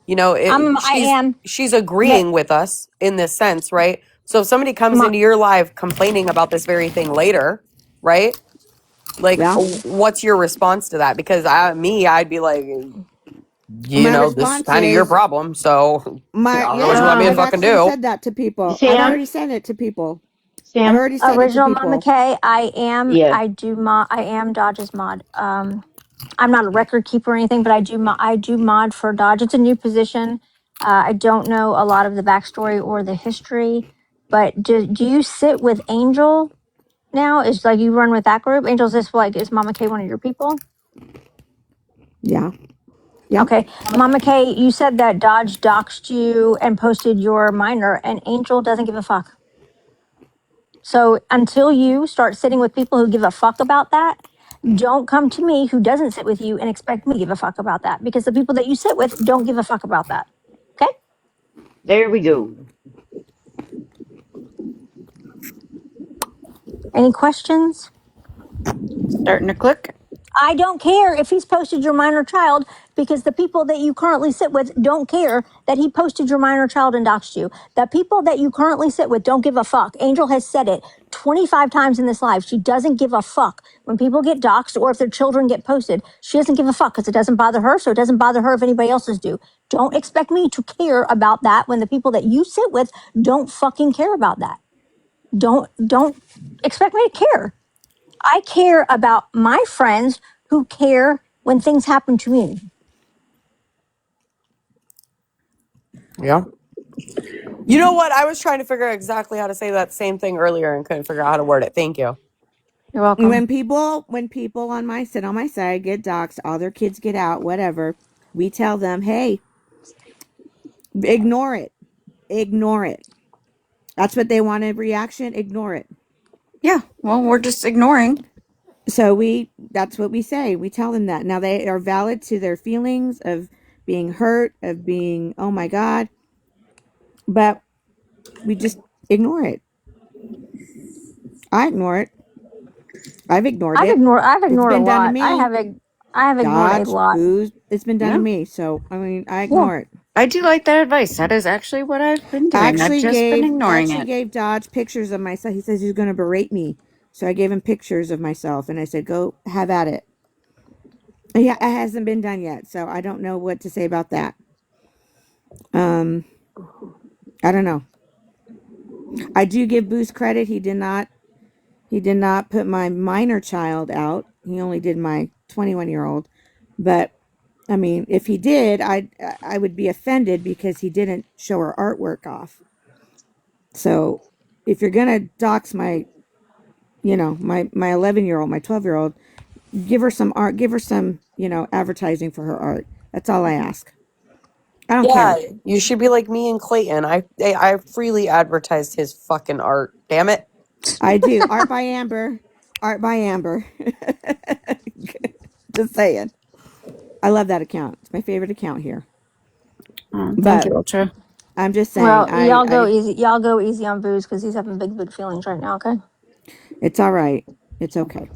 you know, I am, she's but agreeing with us in this sense, right? So if somebody comes my, into your live complaining about this very thing later, right? Like, Yeah. what's your response to that? Because I'd be like, My this is response kind of your is problem. So I don't know what you want me to I've fucking actually do. said that to people. I've Sam, already said it to people. I've Sam, already said it to original Mama people. K, yeah, I am Dodge's mod. I'm not a record keeper or anything, but I do mod for Dodge. It's a new position. I don't know a lot of the backstory or the history, but do you sit with Angel now? Is like you run with that group? Angel's this like, is Mama K one of your people? Yeah. Yep. Okay. Mama K, you said that Dodge doxed you and posted your minor, and Angel doesn't give a fuck. So until you start sitting with people who give a fuck about that, don't come to me who doesn't sit with you and expect me to give a fuck about that because the people that you sit with don't give a fuck about that. Okay? there we go. Any questions? Starting to click. I don't care if he's posted your minor child because the people that you currently sit with don't care that he posted your minor child and doxed you. The people that you currently sit with don't give a fuck. Angel has said it 25 times in this live. She doesn't give a fuck when people get doxed or if their children get posted. She doesn't give a fuck because it doesn't bother her. So it doesn't bother her if anybody else's do. Don't expect me to care about that when the people that you sit with don't fucking care about that. Don't expect me to care. I care about my friends who care when things happen to me. Yeah. You know what? I was trying to figure out exactly how to say that same thing earlier and couldn't figure out how to word it. Thank you. You're welcome. When people on my side get doxxed, all their kids get out, whatever, we tell them, hey, ignore it. Ignore it. That's what they want, a reaction, ignore it. Yeah, well, we're just ignoring. So that's what we say. We tell them that. Now they are valid to their feelings of being hurt, of being, oh my God, but we just ignore it. I ignore it. I've ignored it. I've It's ignored a been done to lot. me. I have ignored a Dodge, lot. booze, it's been done to Yeah, me. So, I mean, I Yeah. ignore it. I do like that advice. That is actually what I've been I doing. I've just been ignoring actually it. gave Dodge pictures of myself. He says he's going to berate me. So I gave him pictures of myself and I said, go have at it. Yeah, it hasn't been done yet. So I don't know what to say about that. I don't know. I do give Boost credit. He did not put my minor child out. He only did my 21-year-old. But I mean, if he did, I would be offended because he didn't show her artwork off. So if you're gonna dox my 11-year-old, my 12-year-old, give her some art, give her some advertising for her art. That's all I ask. I don't Yeah, care. you should be like me and Clayton. I freely advertised his fucking art. Damn it. I do. Art by Amber. Art by Amber. Just saying. I love that account. It's my favorite account here. Oh, thank But you, Ultra. I'm just saying, Well, y'all go easy on booze because he's having big feelings right now. Okay. it's all right. It's okay.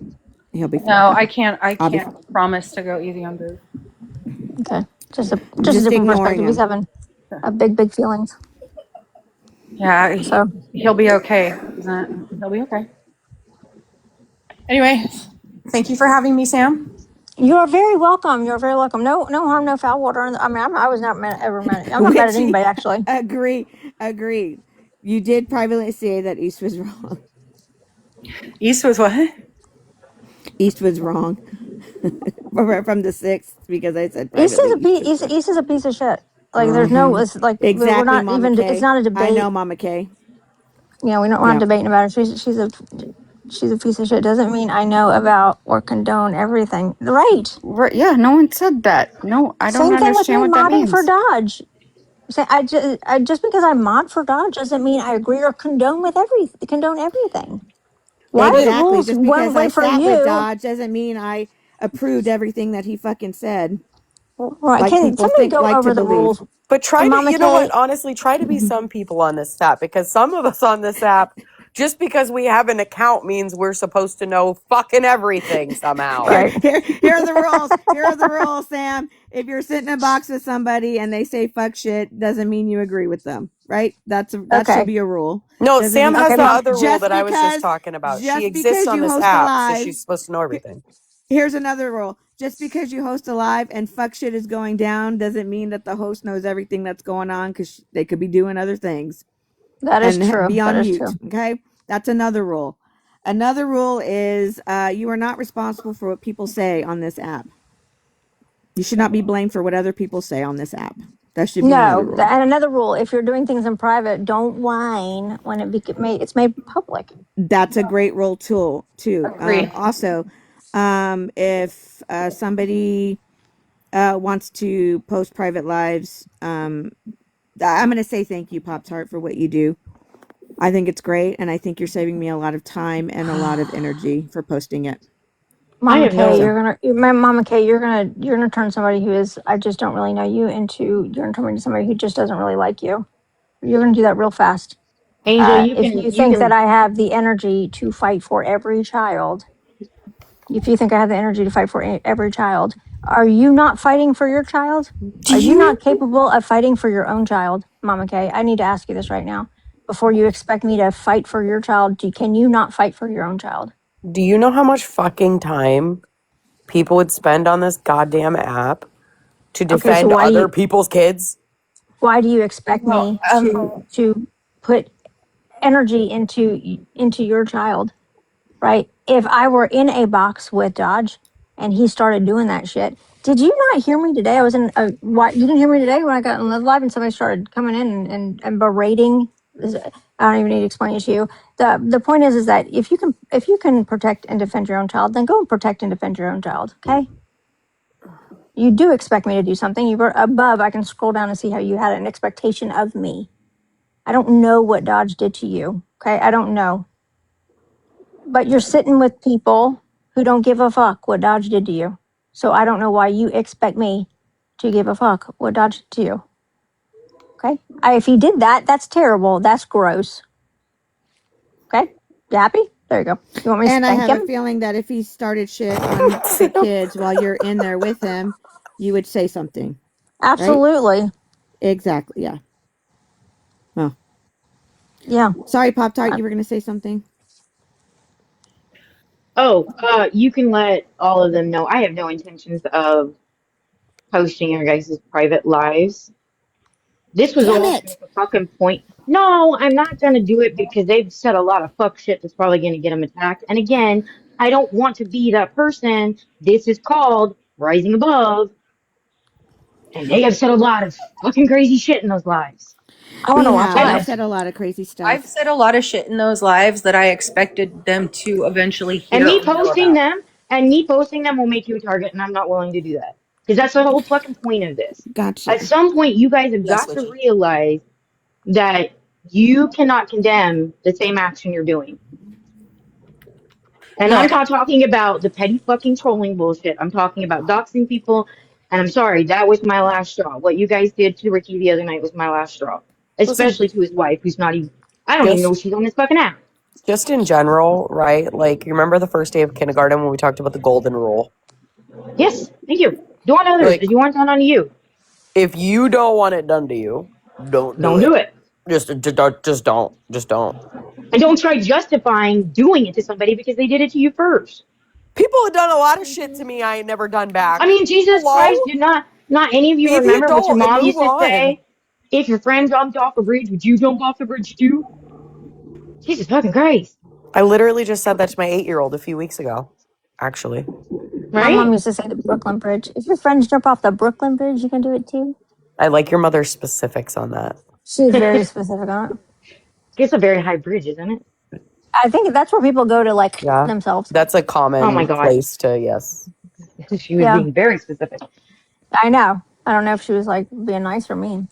He'll be fine. No, I can't. I I'll be can't fine. promise to go easy on booze. Okay. Just a Just different ignoring perspective. He's him. having a big feelings. Yeah, So he'll be okay. He'll be okay. Anyway, thank you for having me, Sam. you're very welcome. You're very welcome. No harm, no foul water. I mean, I was not mad, ever mad. I'm not mad Which at anybody actually. agree. You did privately say that East was wrong. East was what? East was wrong. From the 6th because I said East privately is a East piece. was wrong. East is a piece of shit. Like there's no. Mm-hmm. It's like we're Exactly, not Mama even. It's K. not a I know, debate. Mama K. You know, we're not Yeah. debating about it. She's a piece of shit. Doesn't mean I know about or condone everything. Right. Right, yeah, no one said that. No, I don't Same thing with understand me what that modding for means. Dodge. Say I just because I mod for Dodge doesn't mean I agree or condone everything. Why are the Exactly. rules Just one because I way for sat with you? Dodge doesn't mean I approved everything that he fucking said. Right? Like Can people somebody think go like to over the believe. rules? But try And to, Mama you know what, K, honestly, try to be some people on this app because some of us on this app, just because we have an account means we're supposed to know fucking everything somehow. right? Here are the rules. Here are the rules, Sam. If you're sitting in a box with somebody and they say fuck shit, doesn't mean you agree with them, right? That should Okay, be a rule. No, Doesn't Sam mean has okay, the Mom. other rule just that I was just because talking about. She just exists because on you this host a app, so live. she's supposed to know everything. Here's another rule. Just because you host a live and fuck shit is going down doesn't mean that the host knows everything that's going on because they could be doing other things That is and be true. That on is mute. true. Okay. That's another rule. Another rule is you are not responsible for what people say on this app. You should not be blamed for what other people say on this app. That should be another No, rule. and another rule: if you're doing things in private, don't whine when it's made public. That's a great rule too. Agree. Also, if somebody wants to post private lives, I'm going to say thank you, Pop Tart, for what you do. I think it's great, and I think you're saving me a lot of time and a lot of energy for posting it. I Mama have K, no. So Mama K, you're gonna turn somebody who is I just don't really know you into you're gonna turn me into somebody who just doesn't really like you. You're gonna do that real fast. Angel, If you think that I have the energy to fight for every child, if you think I have the energy to fight for every child, are you not fighting for your child? Do Are you you? not capable of fighting for your own child, Mama K? I need to ask you this right now. Before you expect me to fight for your child, can you not fight for your own child? Do you know how much fucking time people would spend on this goddamn app to Okay, so defend other people's kids? why do you expect Well, me to put energy into your child, right? If I were in a box with Dodge and he started doing that shit, did you not hear me today? I was in a what? You didn't hear me today when I got on the live and somebody started coming in and berating. I don't even need to explain it to you. The point is that if you can protect and defend your own child, then go and protect and defend your own child. Okay. You do expect me to do something. You were above. I can scroll down and see how you had an expectation of me. I don't know what Dodge did to you. Okay. I don't know. But you're sitting with people who don't give a fuck what Dodge did to you. So I don't know why you expect me to give a fuck what Dodge did to you. Okay. If he did that, that's terrible. That's gross. Okay. You happy? There you go. You want me to and I spank have a him? feeling that if he started shit on the kids while you're in there with him, you would say something, right? Absolutely. Exactly. Yeah. Oh, Yeah. sorry, Pop Tart. You were going to say something. You can let all of them know. I have no intentions of posting your guys' private lives. This was Damn all to it! make a fucking point. No, I'm not gonna do it because they've said a lot of fuck shit that's probably gonna get them attacked. And again, I don't want to be that person. This is called rising above, and they have said a lot of fucking crazy shit in those lives. I want We to watch have. it And We've though. said a lot of crazy I've stuff. said a lot of shit in those lives that I expected them to eventually and hear me or know posting about. them and me posting them will make you a target, and I'm not willing to do that because that's the whole fucking point of this. Gotcha. At some point, you guys have Yes, got to Witchy. realize that you cannot condemn the same action you're doing. And No, I'm not talking about the petty fucking trolling bullshit. I'm talking about doxing people. And I'm sorry, that was my last straw. What you guys did to Ricky the other night was my last straw. listen, Especially to his wife, who's not even, I don't even know just she's on this fucking app. just in general, right? Like, you remember the first day of kindergarten when we talked about the golden rule? Yes, thank you. Do on others Like, as you want done on you. if you don't want it done to you, don't do Don't it. do it. Just don't. Just don't. And don't try justifying doing it to somebody because they did it to you first. People have done a lot of shit to me I ain't never done I back. mean, Jesus Hello? Christ, did not any of you Be the remember what your adult and mom move used to on. say? If your friend jumped off a bridge, would you jump off the bridge too? Jesus fucking Christ. I literally just said that to my 8-year-old a few weeks ago, actually. My mom Right? used to say the Brooklyn Bridge. If your friends jump off the Brooklyn Bridge, you can do it too. I like your mother's specifics on that. She's very specific on it. It's a very high bridge, isn't it? I think that's where people go to like Yeah. themselves. That's a Oh my common God. place to, yes. She was Yeah, being very specific. I know. I don't know if she was like being nice or mean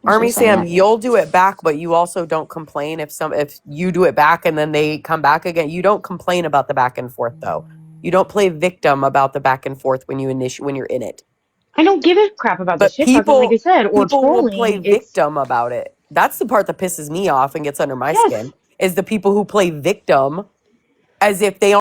when she Army was saying Sam, it. you'll do it back, but you also don't complain if you do it back and then they come back again. You don't complain about the back and forth though. You don't play victim about the back and forth when when you're in it. I don't give a crap about the But shit talking, like I said, or people will play trolling. It's, victim about it. That's the part that pisses me off and gets under my yes. skin is the people who play victim as if they